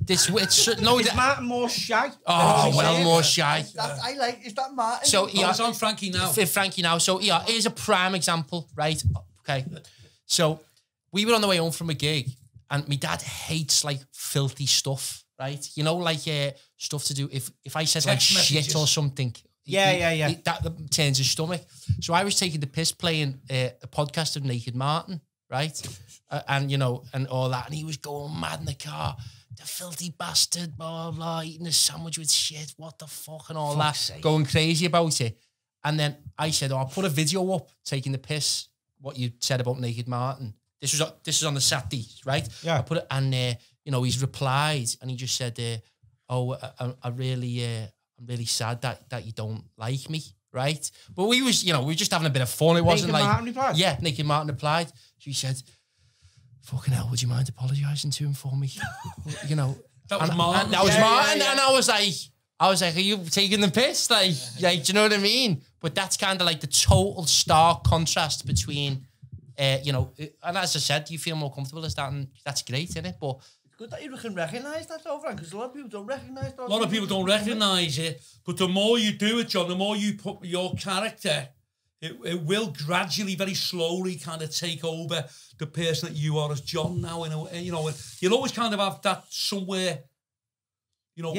this it's no. Is Martin more shy? Oh well, more shy. Is that Martin? So it's on Frankie now. Frankie now. So yeah, here's a prime example, right? Okay. So we were on the way home from a gig, and my dad hates like filthy stuff. Right, you know, like stuff to do. If I said like shit or something, that turns his stomach. So I was taking the piss playing a podcast of Naked Martin, right, and you know, and all that, and he was going mad in the car. The filthy bastard, blah blah, eating a sandwich with shit. What the fuck and all that, going crazy about it. And then I said, "Oh, I'll put a video up taking the piss. What you said about Naked Martin. This is on the Saturday, right? Yeah. I put it and." You know, he's replied and he just said, I'm really sad that you don't like me, right? But we were just having a bit of fun. It wasn't like... Martin replied? Yeah, Naked Martin replied. So he said, fucking hell, would you mind apologising to him for me? You know. That was Martin. That was Martin. And I was like, are you taking the piss? Like, do you know what I mean? But that's kind of like the total stark contrast between, you know, and as I said, you feel more comfortable as that, and that's great, isn't it? But good that you can recognise that, though, Frank, because a lot of people don't recognise that. A lot of people don't recognise it, but the more you do it, John, the more you put your character, it will gradually, very slowly kind of take over the person that you are as John now. You know, you'll always kind of have that somewhere, you know,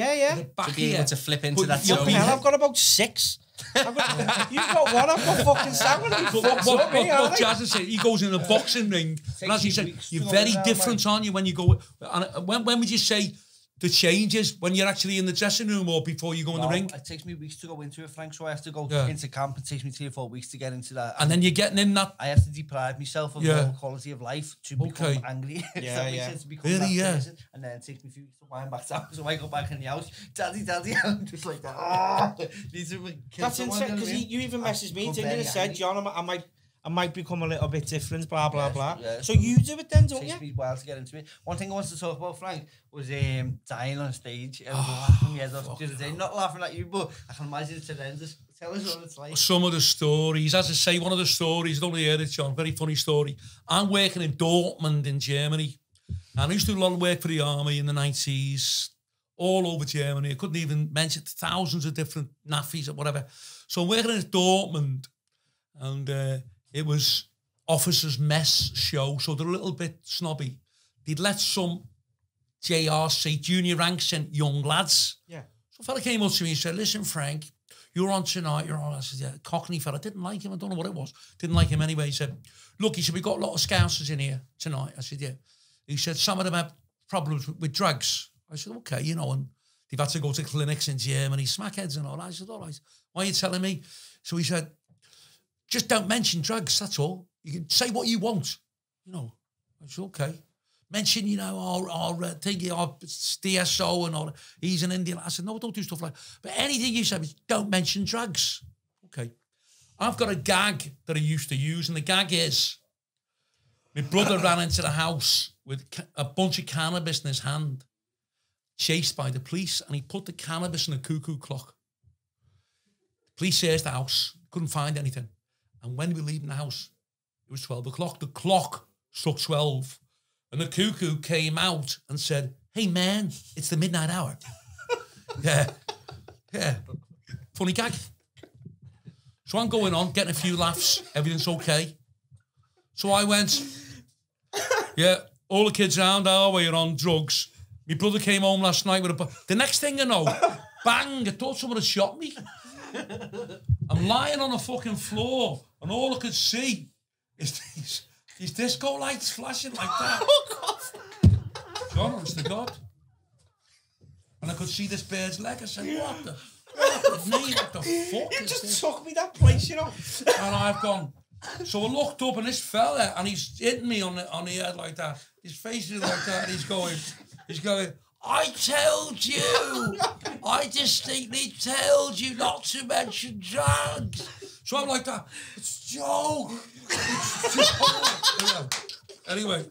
back to be able to flip into that zone. I've got about 6. You've got 1, I've got fucking 7. What Jazz is saying, he goes in a boxing ring, and as you said, you're very different, aren't you, when you go... And when would you say the changes when you're actually in the dressing room or before you go in the ring? It takes me weeks to go into it, Frank, so I have to go Yeah. into camp. It takes me 3 or 4 weeks to get into that. And then you're getting in that. I have to deprive myself of Yeah. the quality of life to become angry. Yeah. To become Really, that yeah. person. And then it takes me a few weeks to wind back down. So I go back in the house, daddy, I'm just like that. Oh, need to kill That's someone, insane, you know what because I mean? you even messaged me, I'm didn't you? very And said, angry. John, I might become a little bit different, blah, blah, Yes, blah. yes. So you do it then, don't Takes you? me a while to get into it. One thing I wanted to talk about, Frank, was dying on stage. I was laughing my head off the other day. Not laughing at you, but I can imagine it's horrendous. Tell us what it's like. Some of the stories, as I say, one of the stories, don't hear it, John, very funny story. I'm working in Dortmund in Germany, and I used to do a lot of work for the army in the 90s, all over Germany. I couldn't even mention thousands of different naffies or whatever. So I'm working in Dortmund, and it was officers' mess show, so they're a little bit snobby. They'd let some JRC, junior ranks, and young lads. Yeah. So a fella came up to me and said, listen, Frank, you're on tonight, you're on. I said, yeah, Cockney fella. Didn't like him, I don't know what it was. Didn't like him anyway. He said, look, he said, we got a lot of Scousers in here tonight. I said, yeah. He said, some of them have problems with drugs. I said, okay, you know, and they've had to go to clinics in Germany, smackheads and all. I said, all right, why are you telling me? So he said, just don't mention drugs, that's all. You can say what you want, you know. I said, okay. Mention, you know, our thing, our DSO and all. He's an Indian. I said, no, don't do stuff like that. But anything you said, don't mention drugs. Okay. I've got a gag that I used to use, and the gag is, my brother ran into the house with a bunch of cannabis in his hand, chased by the police, and he put the cannabis in a cuckoo clock. The police searched the house, couldn't find anything. And when we were leaving the house, it was 12 o'clock. The clock struck 12. And the cuckoo came out and said, hey, man, it's the midnight hour. Yeah. Funny gag. So I'm going on, getting a few laughs. Everything's okay. So I went, yeah, all the kids around our way are on drugs. My brother came home last night with a... The next thing I know, bang, I thought someone had shot me. I'm lying on the fucking floor, and all I could see is these disco lights flashing like that. Oh, God. God, honest to God. And I could see this bird's leg. I said, what the fuck You is just this? took me that place, you know. And I've gone. So I looked up, and this fella, and he's hitting me on the head like that. His face is like that, and he's going, I told you, I distinctly told you not to mention drugs. So I'm like that, it's a joke. Anyway.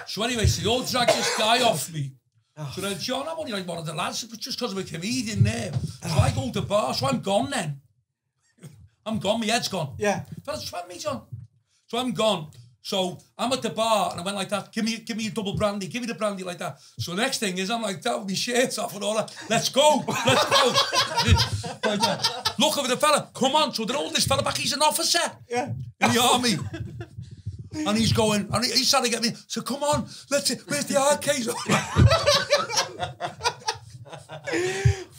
So they all dragged this guy off me. So then, John, I'm only like one of the lads, just because I'm a comedian there. So I go to the bar, so I'm gone then. I'm gone, my head's gone. Yeah. Fellas, sweat me, John. So I'm gone. So I'm at the bar and I went like that, give me a double brandy, give me the brandy like that. So the next thing is I'm like that with my shirts off and all that. Let's go. Like that. Look over the fella, come on. So they're holding this fella back, he's an officer in the army. And he's going, and he's trying to get me. So come on, where's the arcade?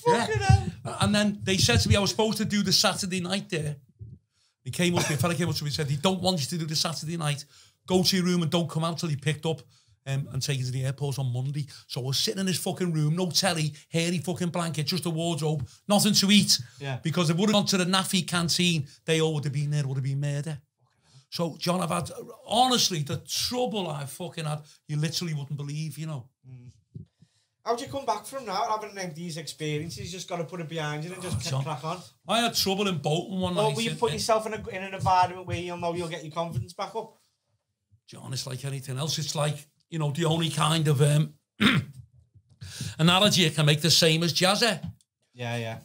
Yeah. And then they said to me I was supposed to do the Saturday night there. He came up, a fella came up to me and said, he don't want you to do the Saturday night. Go to your room and don't come out till he picked up and taken to the airport on Monday. So I was sitting in his fucking room, no telly, hairy fucking blanket, just a wardrobe, nothing to eat. Yeah. Because if I would have gone to the Naffy canteen, they all would have been there, would have been murder. So, John, I've had, honestly, the trouble I've fucking had, you literally wouldn't believe, you know. How'd you come back from that, having these experiences? You just got to put it behind you and just crack on. I had trouble in Bolton one night. Or will you put yourself in an environment where you'll know you'll get your confidence back up? John, it's like anything else. It's like, you know, the only kind of analogy I can make the same as Jazzy. Yeah.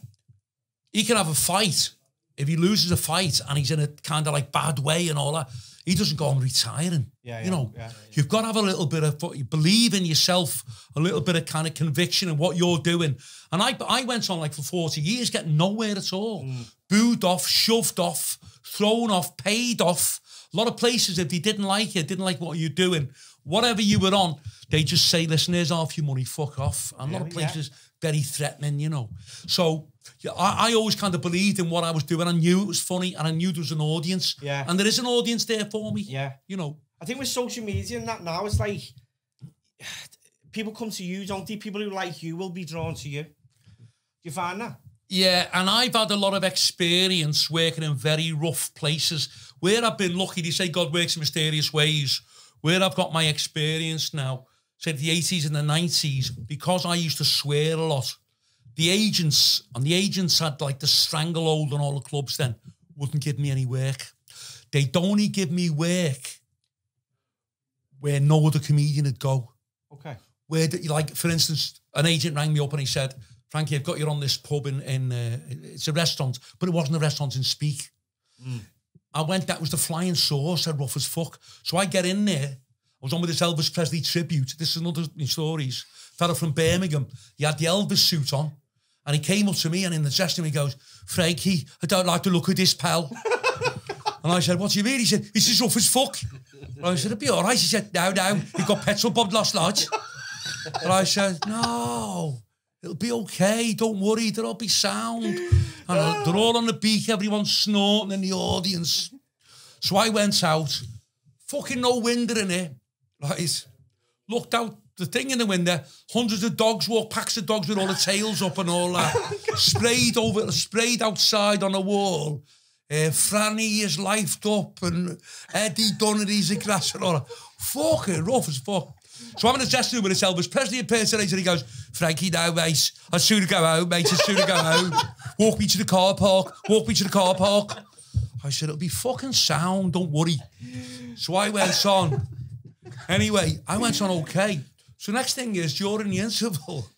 He can have a fight. If he loses a fight and he's in a kind of like bad way and all that, he doesn't go on retiring. You've got to have a little bit of, you believe in yourself, a little bit of kind of conviction in what you're doing. And I went on like for 40 years getting nowhere at all. Booed off, shoved off, thrown off, paid off. A lot of places, if they didn't like it, didn't like what you're doing, whatever you were on, they just say, listen, here's half your money, fuck off. And a lot of places, very threatening, you know. So I always kind of believed in what I was doing. I knew it was funny and I knew there was an audience. Yeah. And there is an audience there for me. Yeah. You know. I think with social media and that now, it's like people come to you, don't they? People who like you will be drawn to you. Do you find that? Yeah, and I've had a lot of experience working in very rough places. Where I've been lucky, they say God works in mysterious ways. Where I've got my experience now, say the 80s and the 90s, because I used to swear a lot, the agents had like the stranglehold on all the clubs then, wouldn't give me any work. They'd only give me work where no other comedian would go. Okay. Where, like, for instance, an agent rang me up and he said, Frankie, I've got you on this pub in it's a restaurant, but it wasn't a restaurant in Speak. I went, that was the Flying Sauce, said rough as fuck. So I get in there, I was on with this Elvis Presley tribute. This is another of my stories. Fella from Birmingham, he had the Elvis suit on, and he came up to me and in the dressing room he goes, Frankie, I don't like the look of this, pal. And I said, what do you mean? He said, this is rough as fuck. And I said, it'll be all right. He said, no, he got petrol bombed last night. And I said, no, it'll be okay. Don't worry, they'll all be sound. And they're all on the beak, everyone's snorting in the audience. So I went out, fucking no window in it, right? Looked out the thing in the window, hundreds of dogs walk, packs of dogs with all the tails up and all that. Sprayed outside on the wall. Franny is lifed up and Eddie Dunnery's a grass and all that. Fucking rough as fuck. So I'm in the dressing room with this Elvis Presley impersonator and he goes, Frankie, now, mate, I'd sooner go home, mate, I'd sooner go home. Walk me to the car park, walk me to the car park. I said, it'll be fucking sound, don't worry. So I went on. Anyway, I went on okay. So next thing is, during the interval,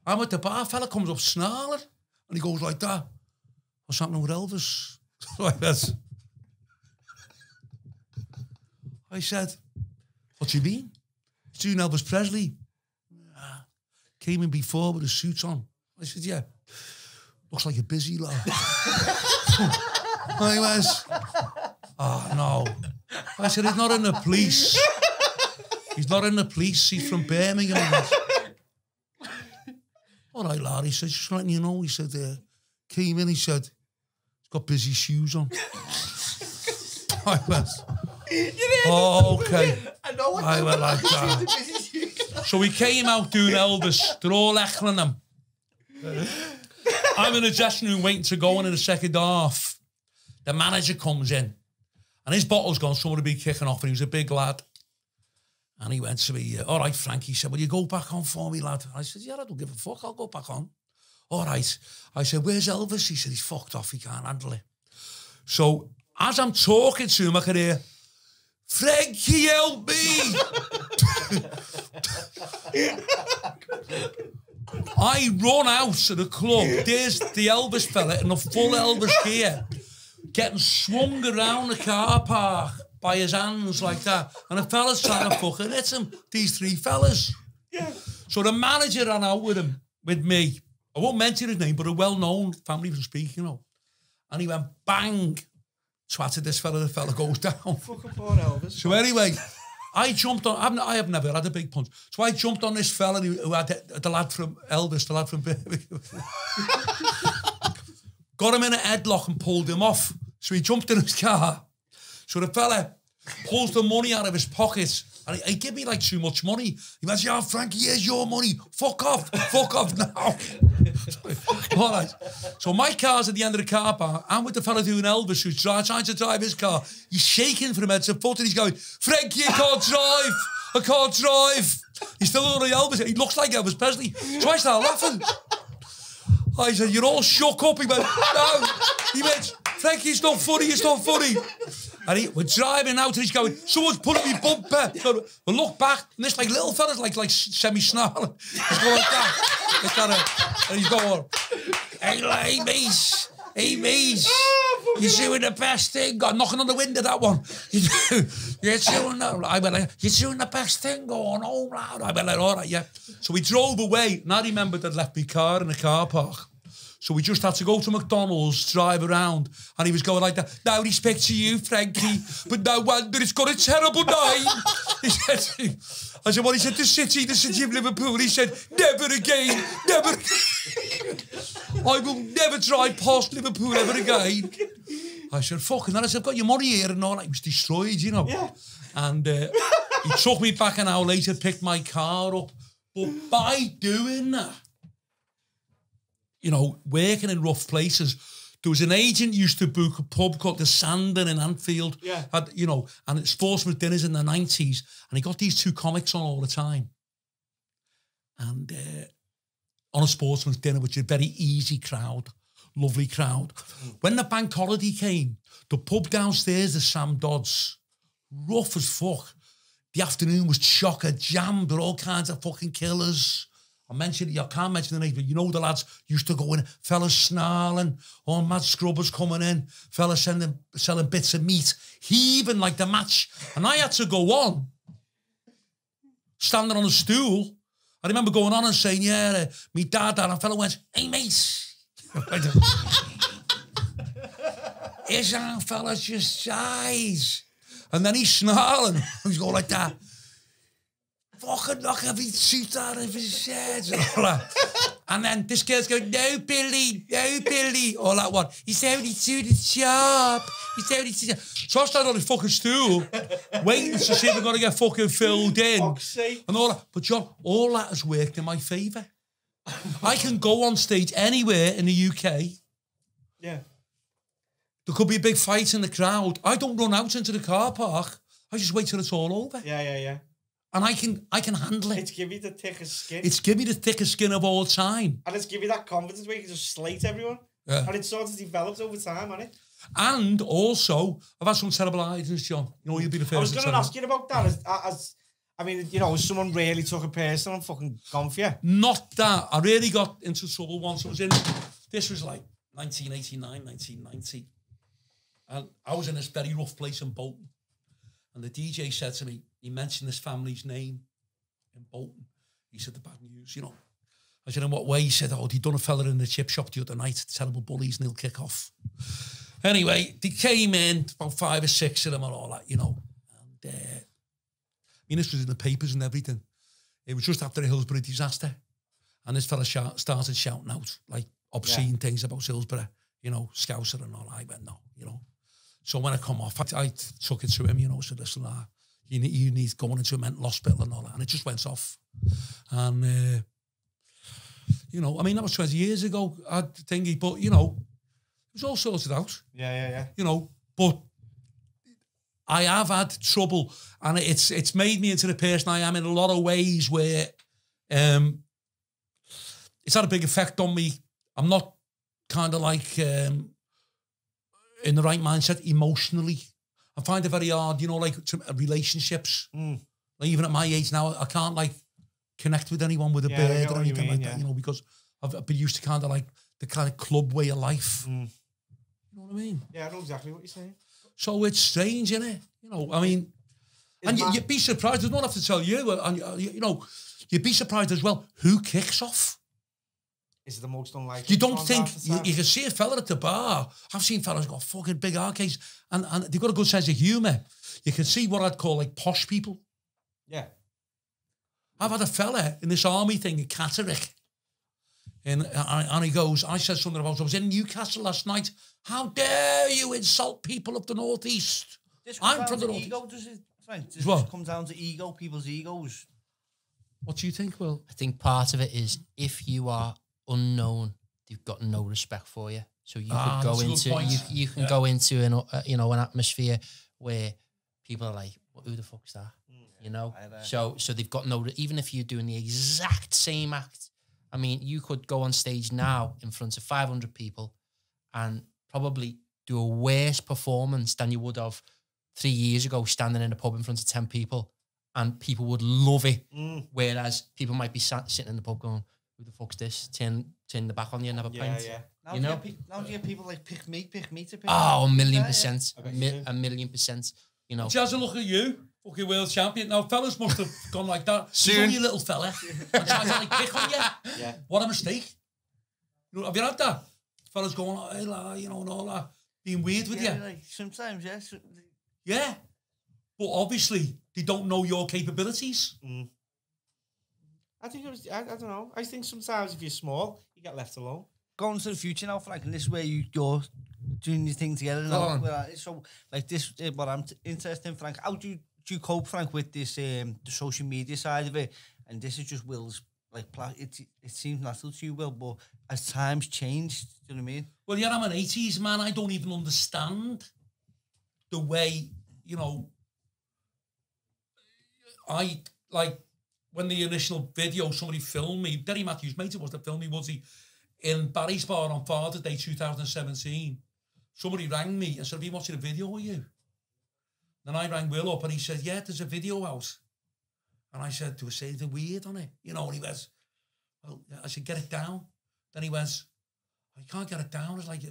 I'm at the bar, fella comes up snarling, and he goes like that. What's happening with Elvis? Like this. I said, what do you mean? He's doing Elvis Presley. Came in before with a suit on. I said, yeah. Looks like a busy lad. I was, oh no. I said, he's not in the police. He's not in the police. He's from Birmingham. All right, lad. He said, just letting you know. He said, came in, he said, he's got busy shoes on. I went, oh, okay. I know what I went like that. So we came out doing Elvis. They're all heckling him. I'm in the dressing room waiting to go in the second half. The manager comes in and his bottle's gone, someone would be kicking off and he was a big lad. And he went to me, all right, Frankie, he said, will you go back on for me, lad? I said, yeah, I don't give a fuck, I'll go back on. All right. I said, where's Elvis? He said, he's fucked off, he can't handle it. So as I'm talking to him, I could hear, Frankie, help me! I run out of the club. There's the Elvis fella in the full Elvis gear, getting swung around the car park by his hands like that. And the fella's trying to fucking hit him. These three fellas. Yeah. So the manager ran out with him, with me. I won't mention his name, but a well-known family from Speak, you know. And he went bang, twatted this fella, the fella goes down. Fucking poor Elvis. So anyway, I jumped on, I have never had a big punch. So I jumped on this fella who had the lad from Elvis, the lad from Birmingham. Got him in a headlock and pulled him off. So he jumped in his car. So the fella pulls the money out of his pocket and he gave me like too much money. He went, yeah, Frankie, here's your money. Fuck off now. All right. So my car's at the end of the car park. I'm with the fella doing Elvis who's trying to drive his car. He's shaking from head to foot and he's going, Frankie, I can't drive. I can't drive. He's still on the Elvis. He looks like Elvis Presley. So I started laughing. I said, you're all shook up. He went, no. He went, Frankie, it's not funny, it's not funny. And we're driving out and he's going, someone's pulling me bumper. So we look back and this like little fella's like semi-snarling. He's going like that. Like that and he's going, hey mate, you're doing the best thing. Got knocking on the window, that one. You're doing that. I went like, you're doing the best thing going home, lad. I went like, all right, yeah. So we drove away and I remembered I'd left my car in the car park. So we just had to go to McDonald's, drive around, and he was going like that, no respect to you, Frankie, but no wonder it's got a terrible name. He said, I said, well, he said, the city of Liverpool. He said, never again, never again. I will never drive past Liverpool ever again. I said, fucking that. I said, I've got your money here and all that. It was destroyed, you know. Yeah. And he took me back an hour later, picked my car up, But by doing that, you know, working in rough places, there was an agent used to book a pub called the Sandon in Anfield. Yeah. Had, you know, and it's Sportsman's Dinners in the 90s. And he got these two comics on all the time. And on a Sportsman's Dinner, which is a very easy crowd, lovely crowd. When the bank holiday came, the pub downstairs, the Sam Dodds, rough as fuck. The afternoon was chocker jammed with all kinds of fucking killers. I can't mention the names, but you know the lads used to go in, fellas snarling, all mad scrubbers coming in, fellas selling bits of meat, heaving like the match. And I had to go on, standing on a stool. I remember going on and saying, yeah, me dad, and a fella went, hey, mate. Is our fella just size? And then he's snarling. He's going like that. Fucking knock every tooth out of his head. And all that. And then this girl's going, no, Billy. All that one. He's 72 the sharp. He's 72 sharp. So I started on his fucking stool, waiting to see if I'm going to get fucking filled in. And all that. But John, all that has worked in my favour. I can go on stage anywhere in the UK. Yeah. There could be a big fight in the crowd. I don't run out into the car park. I just wait till it's all over. Yeah. And I can handle it. It's give you the thickest skin. It's give me the thickest skin of all time. And it's give you that confidence where you can just slate everyone. Yeah. And it sort of develops over time, hasn't it? And also, I've had some terrible ideas, John. You know, you'll be the first. I was going to ask you about that. As I mean, you know, someone really took a personal and fucking gone for you. Not that. I really got into trouble once. This was like 1989, 1990. And I was in this very rough place in Bolton. And the DJ said to me, he mentioned this family's name in Bolton. He said, the bad news, you know. I said, in what way? He said, oh, they done a fella in the chip shop the other night, terrible bullies, and he'll kick off. Anyway, they came in, about 5 or 6 of them and all that, you know. And, I mean, this was in the papers and everything. It was just after the Hillsborough disaster. And this fella started shouting out, like, obscene things about Hillsborough, you know, Scouser and all. I went, no, you know. So when I come off, I took it to him, you know, said, listen, you need going into a mental hospital and all that. And it just went off. And, you know, I mean, that was 20 years ago, thingy, but, you know, it was all sorted out. Yeah. You know, but I have had trouble, and it's made me into the person I am in a lot of ways where it's had a big effect on me. I'm not kind of like... in the right mindset emotionally. I find it very hard, you know, like relationships. Like even at my age now, I can't like connect with anyone with a bird or anything like that, you know, because I've been used to kind of like the kind of club way of life. You know what I mean? Yeah, I know exactly what you're saying. So it's strange, isn't it? You know, I mean, and you'd be surprised, I don't have to tell you, and you know, you'd be surprised as well, who kicks off? Is the most unlikely. You don't think, you can see a fella at the bar. I've seen fellas got fucking big arcades and they've got a good sense of humour. You can see what I'd call like posh people. Yeah. I've had a fella in this army thing in Catterick. And he goes, I said something about, I was in Newcastle last night. How dare you insult people of the North East? I'm from the North ego, does it? Frank, does what? it come down to ego, people's egos? What do you think, Will? I think part of it is if you are unknown, they've got no respect for you. So you could go into you can go into an an atmosphere where people are like, well, who the fuck's that? You know? So they've got no, even if you're doing the exact same act. I mean, you could go on stage now in front of 500 people and probably do a worse performance than you would have 3 years ago standing in a pub in front of 10 people, and people would love it. Whereas people might be sitting in the pub going, who the fuck's this? Turn the back on you and have a pint. Yeah. Now, You know? now do you have people like pick me to pick Oh, me? 1,000,000%. Yeah. A 1,000,000%. You know. She has a look at you, fucking world champion. Now, fellas must have gone like that. He's only a little fella. And trying to like pick on you. Yeah. What a mistake. You know, have you had that? Fellas going, oh, hey, la, you know, and all that. Being weird with you. Like, sometimes, yes. Yeah. But obviously, they don't know your capabilities. I think it was, I don't know. I think sometimes if you're small, you get left alone. Going to the future now, Frank, and this is where you're doing your thing together. So, like this, what I'm interested in, Frank, how do you cope, Frank, with this, the social media side of it? and this is just Will's like it seems natural to you, Will, but as times changed, do you know what I mean? Well, yeah, I'm an 80s man. I don't even understand the way, you know, I, like, when the initial video, somebody filmed me, Derry Matthews' mate, it was that filmed me, was he, in Barry's Bar on Father's Day 2017. Somebody rang me and said, have you watching a video of you? Then I rang Will up and he said, yeah, there's a video out. And I said, do I say anything weird on it? You know, and he went, well, I said, get it down. Then he went, I can't get it down. It's like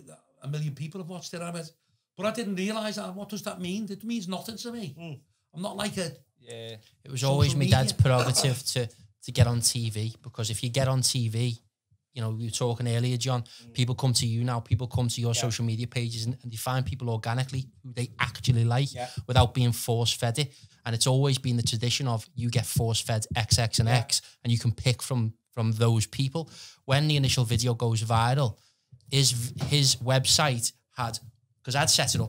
a million people have watched it. I went, but I didn't realise that. What does that mean? It means nothing to me. I'm not like a... Yeah. It was always my dad's prerogative to get on TV, because if you get on TV, you know, we were talking earlier, John, people come to you now, people come to your social media pages and they find people organically who they actually like without being force-fed it. And it's always been the tradition of you get force-fed XX and X and you can pick from those people. When the initial video goes viral, his website had, because I'd set it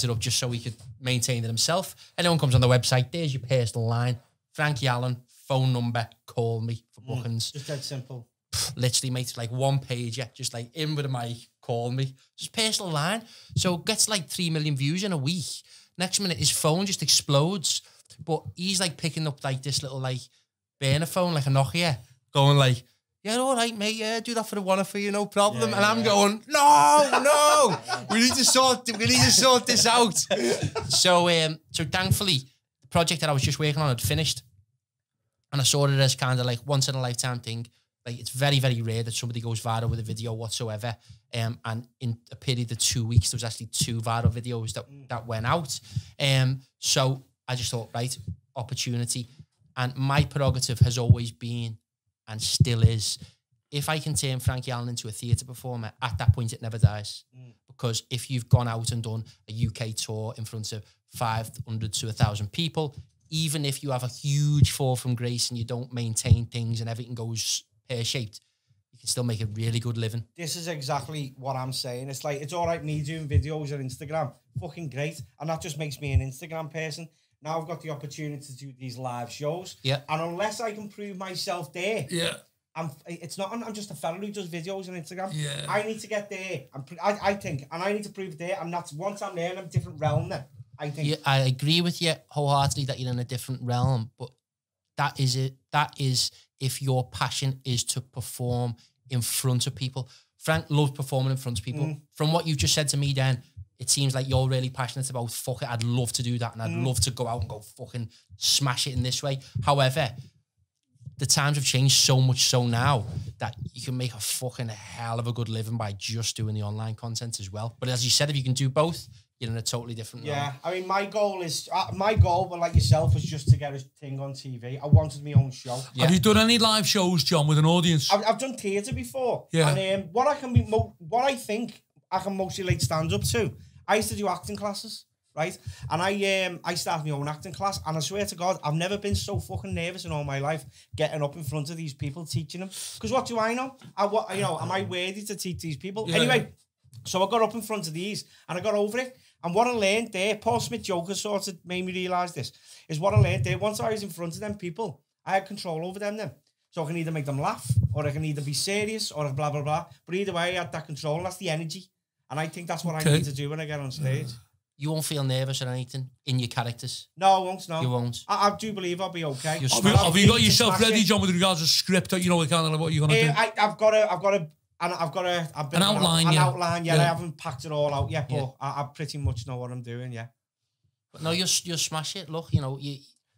up just so he could maintain it himself. Anyone comes on the website, there's your personal line, Frankie Allen, phone number, call me for bookings. Just that simple. Literally, mate, like one page, just like in with a mic, call me. Just personal line. So it gets like 3 million views in a week. Next minute, his phone just explodes. But he's like picking up like this little like burner phone, like a Nokia, going like, yeah, all right, mate, yeah, do that for the one for you, no problem. And I'm going, no, we need to sort this out. So thankfully, the project that I was just working on had finished. And I saw it as kind of like once in a lifetime thing. Like it's very, very rare that somebody goes viral with a video whatsoever. And in a period of 2 weeks, there was actually 2 viral videos that went out. So I just thought, right, opportunity. And my prerogative has always been, and still is, if I can turn Frankie Allen into a theatre performer, at that point it never dies. Because if you've gone out and done a UK tour in front of 500 to 1,000 people, even if you have a huge fall from grace and you don't maintain things and everything goes pear-shaped, you can still make a really good living. This is exactly what I'm saying. It's like, it's all right me doing videos on Instagram. Fucking great. And that just makes me an Instagram person. Now I've got the opportunity to do these live shows. Yeah. And unless I can prove myself there, I'm just a fella who does videos on Instagram. Yeah. I need to get there. I think, and I need to prove it there. And that's, once I'm there, I'm in a different realm then. I think. Yeah, I agree with you wholeheartedly that you're in a different realm, but that is it. That is if your passion is to perform in front of people. Frank loves performing in front of people. From what you've just said to me, Dan, it seems like you're really passionate about, fuck it, I'd love to do that and I'd love to go out and go fucking smash it in this way. However, the times have changed so much so now that you can make a fucking hell of a good living by just doing the online content as well. But as you said, if you can do both, you're in a totally different role. Yeah, I mean, my goal, but like yourself, was just to get a thing on TV. I wanted my own show. Yeah. Have you done any live shows, John, with an audience? I've done theatre before. Yeah. And what I think I can mostly relate stand-up to, I used to do acting classes, right? And I started my own acting class, and I swear to God, I've never been so fucking nervous in all my life getting up in front of these people, teaching them. Because what do I know? Am I worthy to teach these people? Yeah. Anyway, so I got up in front of these, and I got over it. And what I learned there, Paul Smith Joker sort of made me realise this, is what I learned there. Once I was in front of them people, I had control over them then. So I can either make them laugh, or I can either be serious, or blah, blah, blah. But either way, I had that control, and that's the energy. And I think that's what I need to do when I get on stage. You won't feel nervous or anything in your characters? No, I won't, no. You won't? I do believe I'll be okay. Have you got yourself ready, John, with regards to script, kind of what you're going to do? I've got an outline, yeah. I haven't packed it all out yet, but I pretty much know what I'm doing, yeah. But no, you'll smash it, look,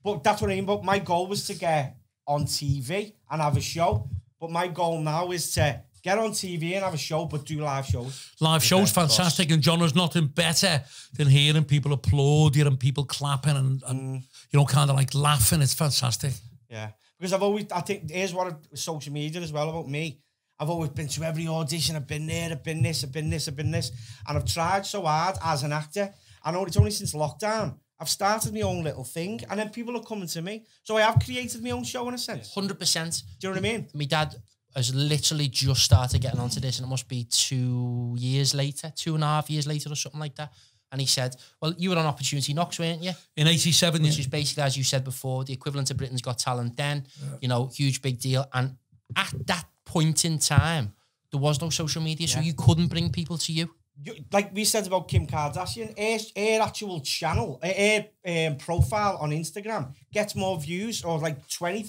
But that's what I mean, but my goal was to get on TV and have a show, but my goal now is to get on TV and have a show, but do live shows. Live shows, fantastic, and John, there's nothing better than hearing people applaud, hearing people clapping and kind of like laughing. It's fantastic. Yeah, because I think here's what social media as well about me. I've always been to every audition. I've been there, I've been this. And I've tried so hard as an actor. I know it's only since lockdown I've started my own little thing, and then people are coming to me. So I have created my own show in a sense. 100%. Do you know what I mean? My dad has literally just started getting onto this, and it must be 2 years later, 2.5 years later or something like that. And he said, well, you were on Opportunity Knocks, weren't you? In 87, Which is basically, as you said before, the equivalent of Britain's Got Talent then, you know, huge big deal. And at that point in time, there was no social media, so you couldn't bring people to you. Like we said about Kim Kardashian, her actual channel, her profile on Instagram gets more views, or like 20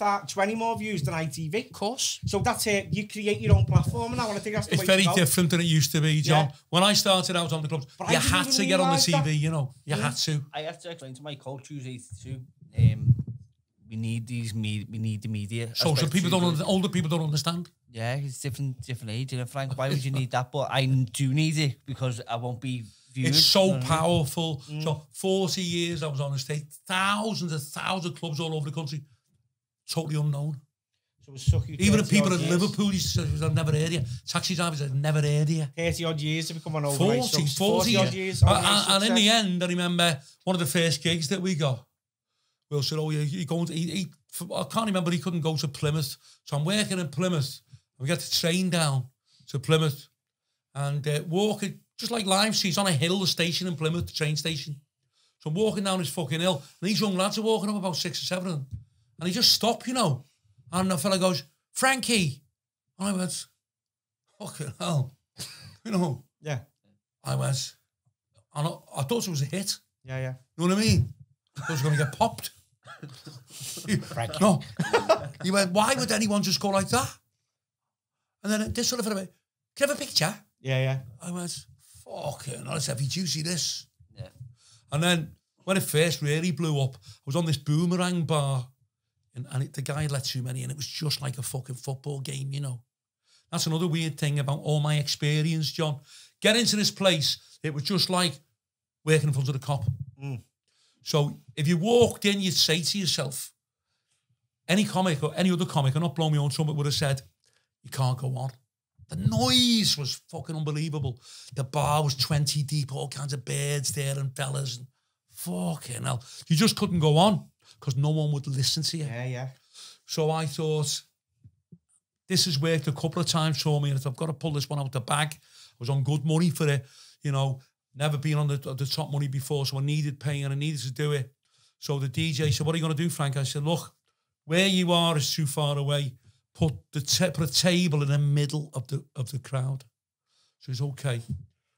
more views than ITV. Of course. So that's it. You create your own platform now, and I think that's the it's way very to go. different than it used to be, John. Yeah. When I started out on the clubs, But you I didn't had even to get on the realise TV, that. you know. You had to. I have to explain to my coach who's 82. We need these we need the media. Social people don't. Older people don't understand. Yeah, it's different age. And Frank, why would you need that? But I do need it because I won't be viewed. It's so you know what I mean? powerful. So 40 years I was on the stage, thousands of clubs all over the country, totally unknown. So it suck you. Even the people in 30 odd years. Liverpool used to say, I've never heard you. Taxi drivers, I've never heard you. 30 odd years to become an 40 overnight. 40 odd years. And in the end, I remember one of the first gigs that we got. Will said, oh, you're going to... I can't remember, he couldn't go to Plymouth. So I'm working in Plymouth. We get the train down to Plymouth and walking, just like Lime Street, on a hill, the station in Plymouth, the train station. So I'm walking down this fucking hill, and these young lads are walking up, about 6 or 7 of them. And he just stopped, you know. And the fella goes, Frankie. And I went, fucking hell. You know. Yeah. I went, and I thought it was a hit. Yeah, yeah. You know what I mean? I thought it was going to get popped. No. He went, why would anyone just go like that? And then this sort of went, can I have a picture? Yeah, yeah. I went, fucking, that's heavy juicy, this. Yeah. And then when it first really blew up, I was on this boomerang bar and the guy let too many in. It was just like a fucking football game, you know. That's another weird thing about all my experience, John. Get into this place, it was just like working in front of the cop. Mm. So if you walked in, you'd say to yourself, any comic or any other comic, I'm not blowing my own trumpet, would have said, you can't go on. The noise was fucking unbelievable. The bar was 20 deep, all kinds of birds there and fellas. And fucking hell. You just couldn't go on because no one would listen to you. Yeah, yeah. So I thought, this has worked a couple of times for me, and if I've got to pull this one out the bag, I was on good money for it, you know, never been on the top money before, so I needed paying and I needed to do it. So the DJ said, what are you going to do, Frank? I said, look, where you are is too far away. Put a table in the middle of the crowd. So it's okay.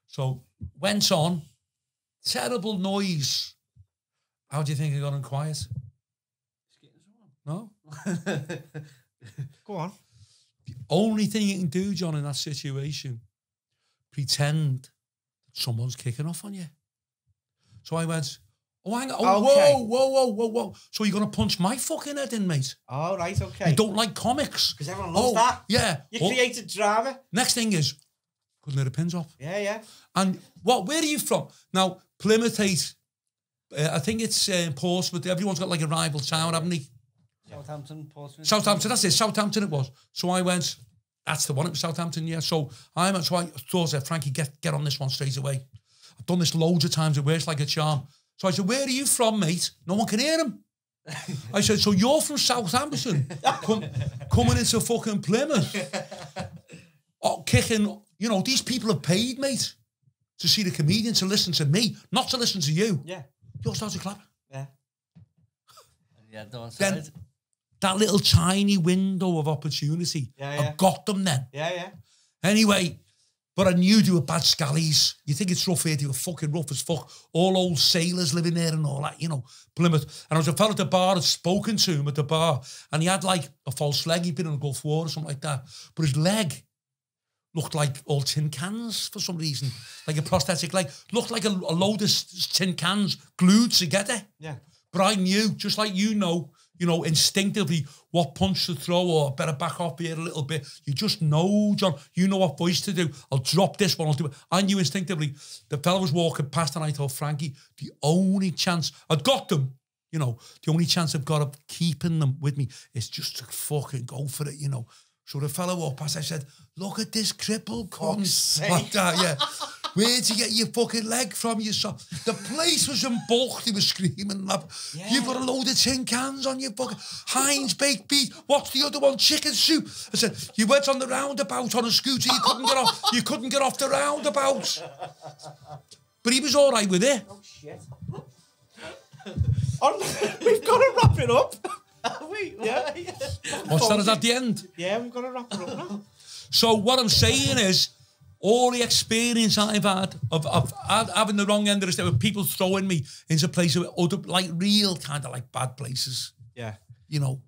So went on, terrible noise. How do you think I got on quiet? No? Go on. The only thing you can do, John, in that situation, pretend someone's kicking off on you. So I went, oh, hang on. Oh, Okay. whoa. So you're going to punch my fucking head in, mate? All right, okay. You don't like comics? Because everyone loves that. Yeah. You created drama. Next thing is, couldn't let the pins off. Yeah, yeah. And where are you from? Now, Plymouth Eight, I think it's Portsmouth. Everyone's got like a rival town, haven't they? Southampton, Portsmouth. Southampton, that's it. Southampton it was. So I went, that's the one. It was Southampton, yeah. So I thought, Frankie, get on this one straight away. I've done this loads of times. It works like a charm. So I said, where are you from, mate? No one can hear him. I said, so you're from Southampton, coming into fucking Plymouth, kicking, you know, these people have paid, mate, to see the comedian, to listen to me, not to listen to you. Yeah. You all started clapping. Yeah. Yeah, don't Then say it. that little tiny window of opportunity, I got them then. Yeah, yeah. Anyway, but I knew they were bad scallies. You think it's rough here, they were fucking rough as fuck. All old sailors living there and all that, you know, Plymouth. And I was a fella at the bar, I'd spoken to him at the bar, and he had like a false leg, he'd been in a Gulf War or something like that. But his leg looked like all tin cans for some reason, like a prosthetic leg. Looked like a load of tin cans glued together. Yeah. But I knew, just like you know, instinctively what punch to throw or better back off here a little bit. You just know, John, you know what voice to do. I'll drop this one, I'll do it. I knew instinctively. The fella was walking past and I told Frankie, the only chance, I'd got them, you know, the only chance I've got of keeping them with me is just to fucking go for it, you know. So the fella walked past, I said, look at this cripple cunt. Like that, yeah. Where'd you get your fucking leg from, you son? The place was in bulk, he was screaming. Yeah. You've got a load of tin cans on your fucking Heinz baked beef. What's the other one? Chicken soup. I said, you went on the roundabout on a scooter, you couldn't get off the roundabout. But he was all right with it. Oh, shit. We've got to wrap it up. Wait, Yeah. What's that? Is at the end? Yeah, we've got to wrap it up now. So what I'm saying is, all the experience I've had of having the wrong end of the stick, with people throwing me into places, other, like real kind of like bad places. Yeah. You know.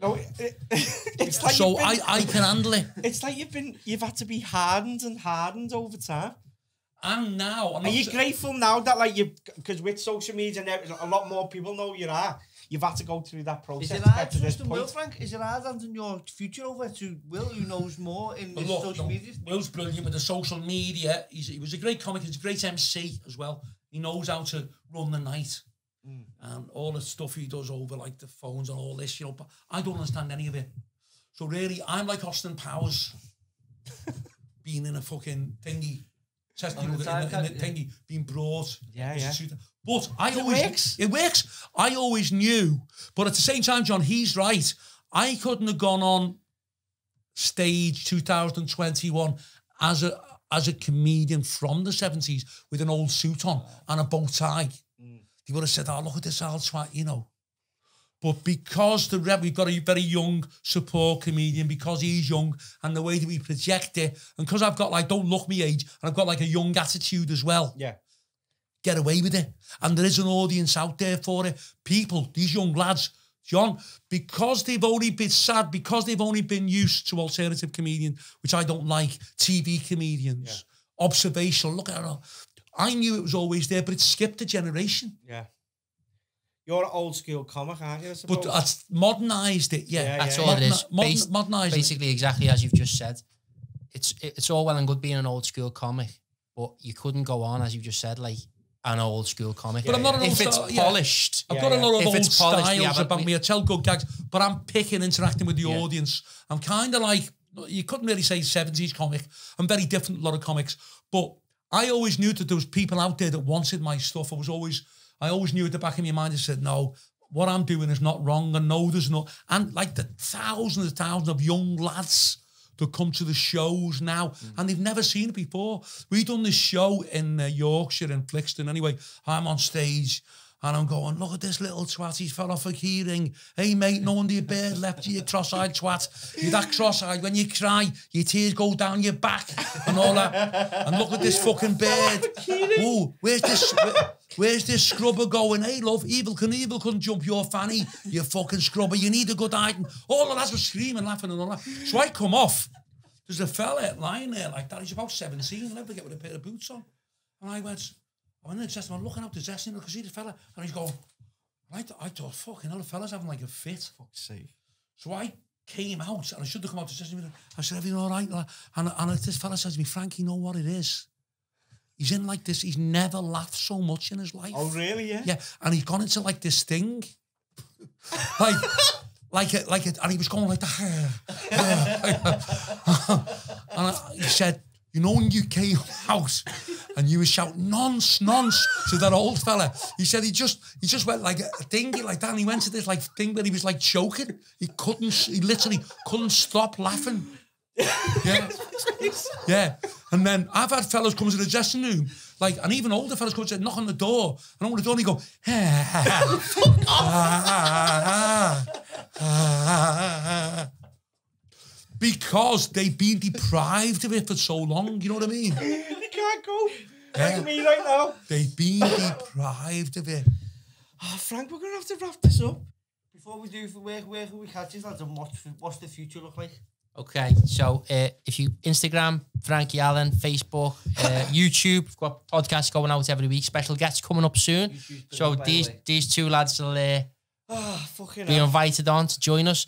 No, it's like so I can handle it. It's like you've had to be hardened and hardened over time. And now, are you grateful now that like because with social media and a lot more people know you are, you've had to go through that process. Is it to hard get to this to point? Will, Frank? Is it hard handing your future over to Will, who knows more in this social media? Will's brilliant with the social media. He was a great comic. He's a great MC as well. He knows how to run the night. And all the stuff he does over like the phones and all this, you know, but I don't understand any of it. So really, I'm like Austin Powers being in a fucking thingy, testing in the thingy, being brought. Yeah. But it It works. I always knew, but at the same time, John, he's right. I couldn't have gone on stage 2021 as a comedian from the 70s with an old suit on and a bow tie. He would have said, oh, look at this old twat, you know. But because we've got a very young support comedian, because he's young and the way that we project it, and because I've got like, don't look me age, and I've got like a young attitude as well. Yeah. Get away with it. And there is an audience out there for it. People, these young lads, John, because they've only been sad, because they've only been used to alternative comedian, which I don't like, TV comedians, observational, look at it. I knew it was always there, but it skipped a generation. Yeah. You're an old school comic, aren't you, I suppose? But that's modernised it, That's all it is. Modernised basically, exactly as you've just said. It's all well and good being an old school comic, but you couldn't go on, as you've just said, like an old school comic. But I'm not an old if it's polished. I've got a lot of old styles yeah, about me. I tell good gags, but I'm picking interacting with the audience. I'm kind of like, you couldn't really say 70s comic. I'm very different, a lot of comics. But I always knew that there was people out there that wanted my stuff. I always knew at the back of my mind, I said, no, what I'm doing is not wrong. And no, there's not. And like the thousands of young lads that come to the shows now, and they've never seen it before. We done this show in Yorkshire, in Flixton. Anyway, I'm on stage, and I'm going, look at this little twat, he fell off a keyring. Hey, mate, no wonder your bird left you, you cross-eyed twat. You're that cross-eyed, when you cry, your tears go down your back, and all that. And look at this fucking bird. Oh, where's this scrubber going? Hey, love, Evil couldn't jump your fanny, you fucking scrubber. You need a good item. All the lads were screaming, laughing, and all that. So I come off. There's a fella lying there like that. He's about 17, never get with a pair of boots on. And I went in the dressing room, I'm looking out the dressing room, I could see the fella, and he's going, I thought, fucking hell, the fella's having like a fit. Fuck's sake. So I came out, and I should have come out to the dressing room. I said, everything all right? And this fella says to me, Frankie, you know what it is? He's in like this, he's never laughed so much in his life. Oh, really, yeah? Yeah, and he's gone into like this thing. And he was going like that. And he said, you know, when you came out and you were shouting nonce to that old fella, he said he just went like a thingy like that, and he went to this like thing where he was like choking. He literally couldn't stop laughing. Yeah. And then I've had fellas come to the dressing room, like, and even older fellas come to knock on the door, and open the door and he go, fuck off. Because they've been deprived of it for so long, you know what I mean? You can't go. Like me right now. They've been deprived of it. Oh, Frank, we're going to have to wrap this up. Before we do, where can we catch this, lads, and what's the future look like? Okay, so if you Instagram, Frankie Allen, Facebook, YouTube, we've got podcasts going out every week, special guests coming up soon. So these two lads will be invited on to join us.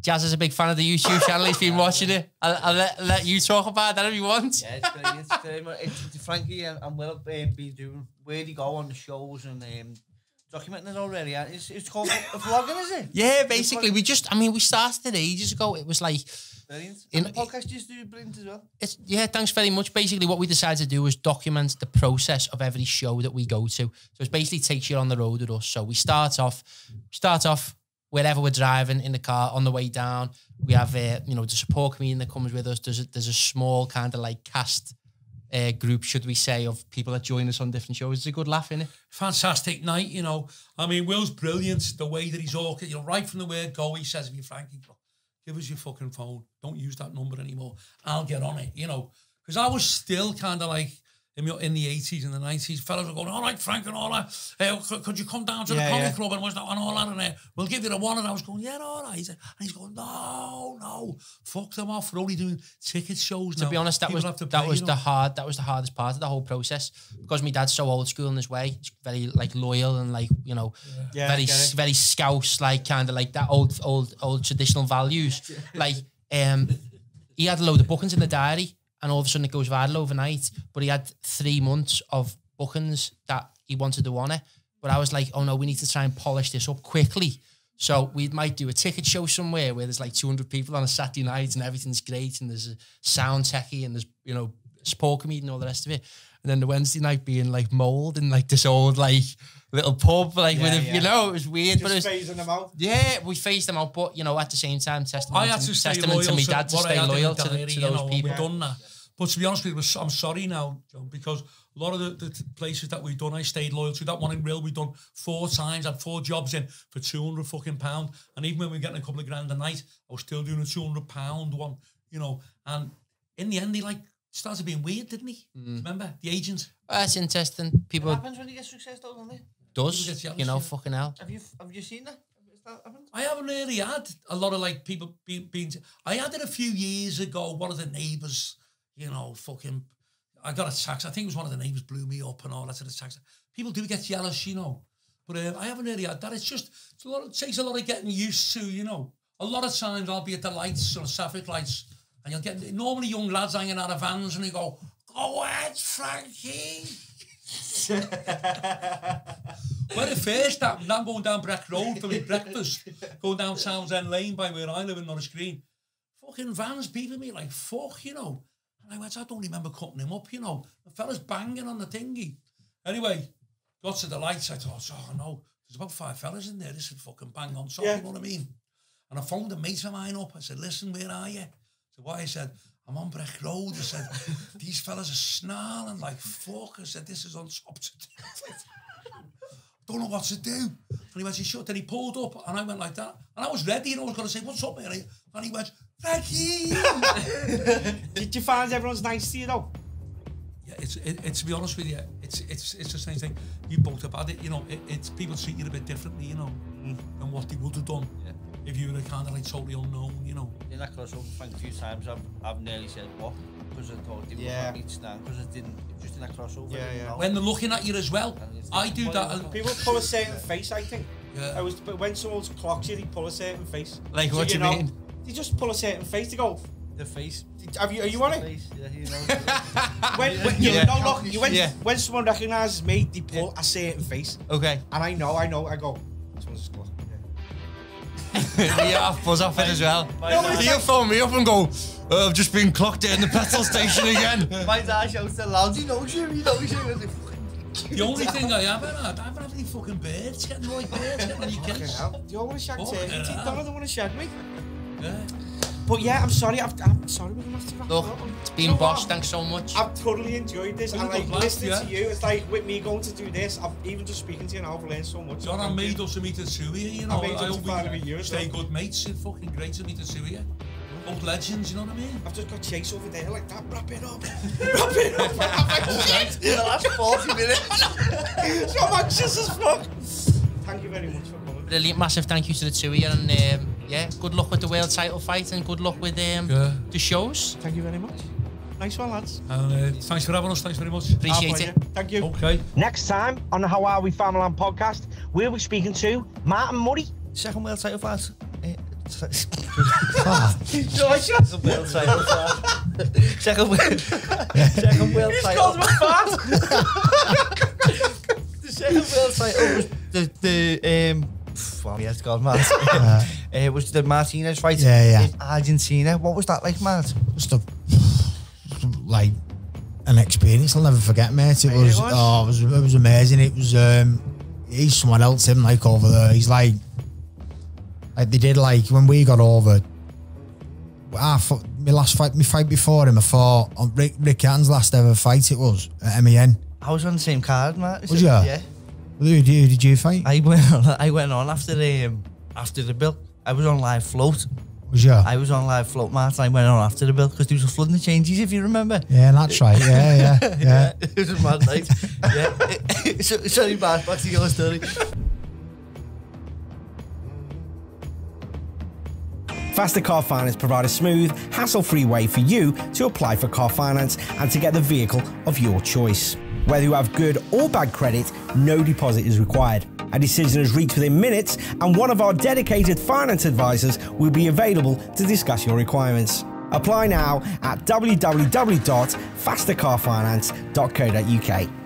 Jazz is a big fan of the YouTube channel. He's been watching it. I'll let you talk about that if you want. Yeah, it's brilliant. It's very much. Frankie and Will be doing where they go on the shows and documenting it already. It's called a vlogging, is it? Yeah, basically. We started it ages ago. It was like... Brilliant. And the podcast just do brilliant as well. Thanks very much. Basically, what we decided to do was document the process of every show that we go to. So it basically takes you on the road with us. So we start off wherever we're driving in the car on the way down. We have the support comedian that comes with us. There's a small kind of like cast group, should we say, of people that join us on different shows. It's a good laugh, innit? Fantastic night, you know. I mean, Will's brilliant. The way that he's all, you know, right from the word go, he says, if you're Frankie, give us your fucking phone. Don't use that number anymore. I'll get on it, you know. Because I was still kind of like, in the 80s and the 90s, fellas were going, all right, Frank and all that, could you come down to the comedy club and all that, and we'll give you the one. And I was going, yeah, all right. And he's going, no, fuck them off. We're only doing ticket shows now. To be honest, that was the hardest part of the whole process, because my dad's so old school in his way. He's very like loyal and like, you know, very scouse, like kind of like that old traditional values. Like he had a load of bookings in the diary, and all of a sudden it goes viral overnight. But he had 3 months of bookings that he wanted to honour. But I was like, oh no, we need to try and polish this up quickly. So we might do a ticket show somewhere where there's like 200 people on a Saturday night and everything's great, and there's a sound techie and there's, you know, support comedian and all the rest of it. And then the Wednesday night being like mould in like this old like little pub, like you know, it was weird. Just phasing them out. Yeah, we phased them out, but you know, at the same time, testament to my dad to stay loyal to those people. We've done that. But to be honest with you, I'm sorry now, John, because a lot of the places that we've done, I stayed loyal to. That one in Rill, we've done 4 times, had 4 jobs in for £200 fucking pound. And even when we were getting a couple of grand a night, I was still doing a £200 one, you know. And in the end, he like started being weird, didn't he? Remember the agent? That's interesting. People. What happens when you get success, though, don't they? Does, you know, fucking hell. Have you seen that? Has that happened? I haven't really had a lot of like people being. I had it a few years ago. One of the neighbours, you know, fucking. I got a tax. I think it was one of the neighbours blew me up and all that sort of tax. People do get jealous, you know, but I haven't really had that. It's just it takes a lot of getting used to, you know. A lot of times I'll be at the lights, or traffic lights, and you'll get normally young lads hanging out of vans, and they go, "Go ahead, Frankie." When it first happened, I'm going down Breck Road for my breakfast, going down Townsend Lane by where I live in Norris Green. Fucking vans beeping me like fuck, you know. And I went, I don't remember cutting him up, you know. The fella's banging on the thingy. Anyway, got to the lights. I thought, oh no, there's about 5 fellas in there. This is fucking bang on top, you know what I mean? And I phoned a mate of mine up. I said, listen, where are you? So what I said, I'm on Breck Road. I said, these fellas are snarling like fuck. I said, this is on top to do. Don't know what to do. And he went, you shut. Then he pulled up and I went like that. And I was ready and I was going to say, what's up, mate? And he went, Frankie! Did you find everyone's nice to you though? Yeah, it's to be honest with you, it's the same thing. You both have had it, you know. It's people treat you a bit differently, you know, than what they would have done if you were kind of like totally unknown, you know. In that crossover, Frank, a few times I've nearly said what, because I thought they were going to meet Stan, because it didn't, just in that crossover. Yeah. When they're looking at you as well, I do that. People pull a certain face, I think. Yeah. But when someone clocks you, they pull a certain face. Like so what do you mean? They just pull a certain face to go. The face. Are you on it? Face. Yeah, you know. When someone recognises me, they pull a certain face. Okay. And I know. I go, this one's just clocked. Yeah, buzz off it as well. He'll phone me up and go, I've just been clocked in the petrol station again. My dad shouts the loud, he knows you. The only thing I haven't had any fucking birds, getting like birds, getting on your kids. Do you want to shag turkey? Don't want to shag me. Yeah. But yeah, I'm sorry. I'm sorry we're going to have to wrap Look, up. it's been boss, thanks so much. I've totally enjoyed this. And like listening to you, it's like with me going to do this, I've even just speaking to you now, I've learned so much. John, I made us to meet the two of you, you know. I hope we stay good mates. It's fucking great to meet the two of you. Both legends, you know what I mean? I've just got Chase over there like that. Wrap it up. Wrap it up. I'm the last 40 minutes. So I'm anxious as fuck. Thank you very much for coming. Brilliant, massive thank you to the two of you, and yeah, good luck with the world title fight and good luck with the shows. Thank you very much. Nice one, lads. And thanks for having us. Thanks very much. Appreciate it. Thank you. Okay. Next time on the How Are We Famalam podcast, we'll be speaking to Martin Murray. Second world title fight. Second world title fight. Second world title. The second world title was the well, yes, God, Matt. It was the Martinez fight in Argentina. What was that like, Matt? Just like an experience I'll never forget, mate. It was amazing. It was he's someone else, him, like over there. He's like they did, like when we got over. my last fight, my fight before him, I fought on Rick Hatton's last ever fight. It was at MEN. I was on the same card, Matt. Was you? Yeah. Who did you fight? I went on after the bill. I was on live float. Was you? I was on live float, Matt. I went on after the bill because there was a flood in the changes, if you remember. Yeah, that's right. Yeah. It was a mad night. Yeah. Sorry, back to your story. Faster Car Finance provide a smooth, hassle-free way for you to apply for car finance and to get the vehicle of your choice. Whether you have good or bad credit, no deposit is required. A decision is reached within minutes, and one of our dedicated finance advisors will be available to discuss your requirements. Apply now at www.fastercarfinance.co.uk.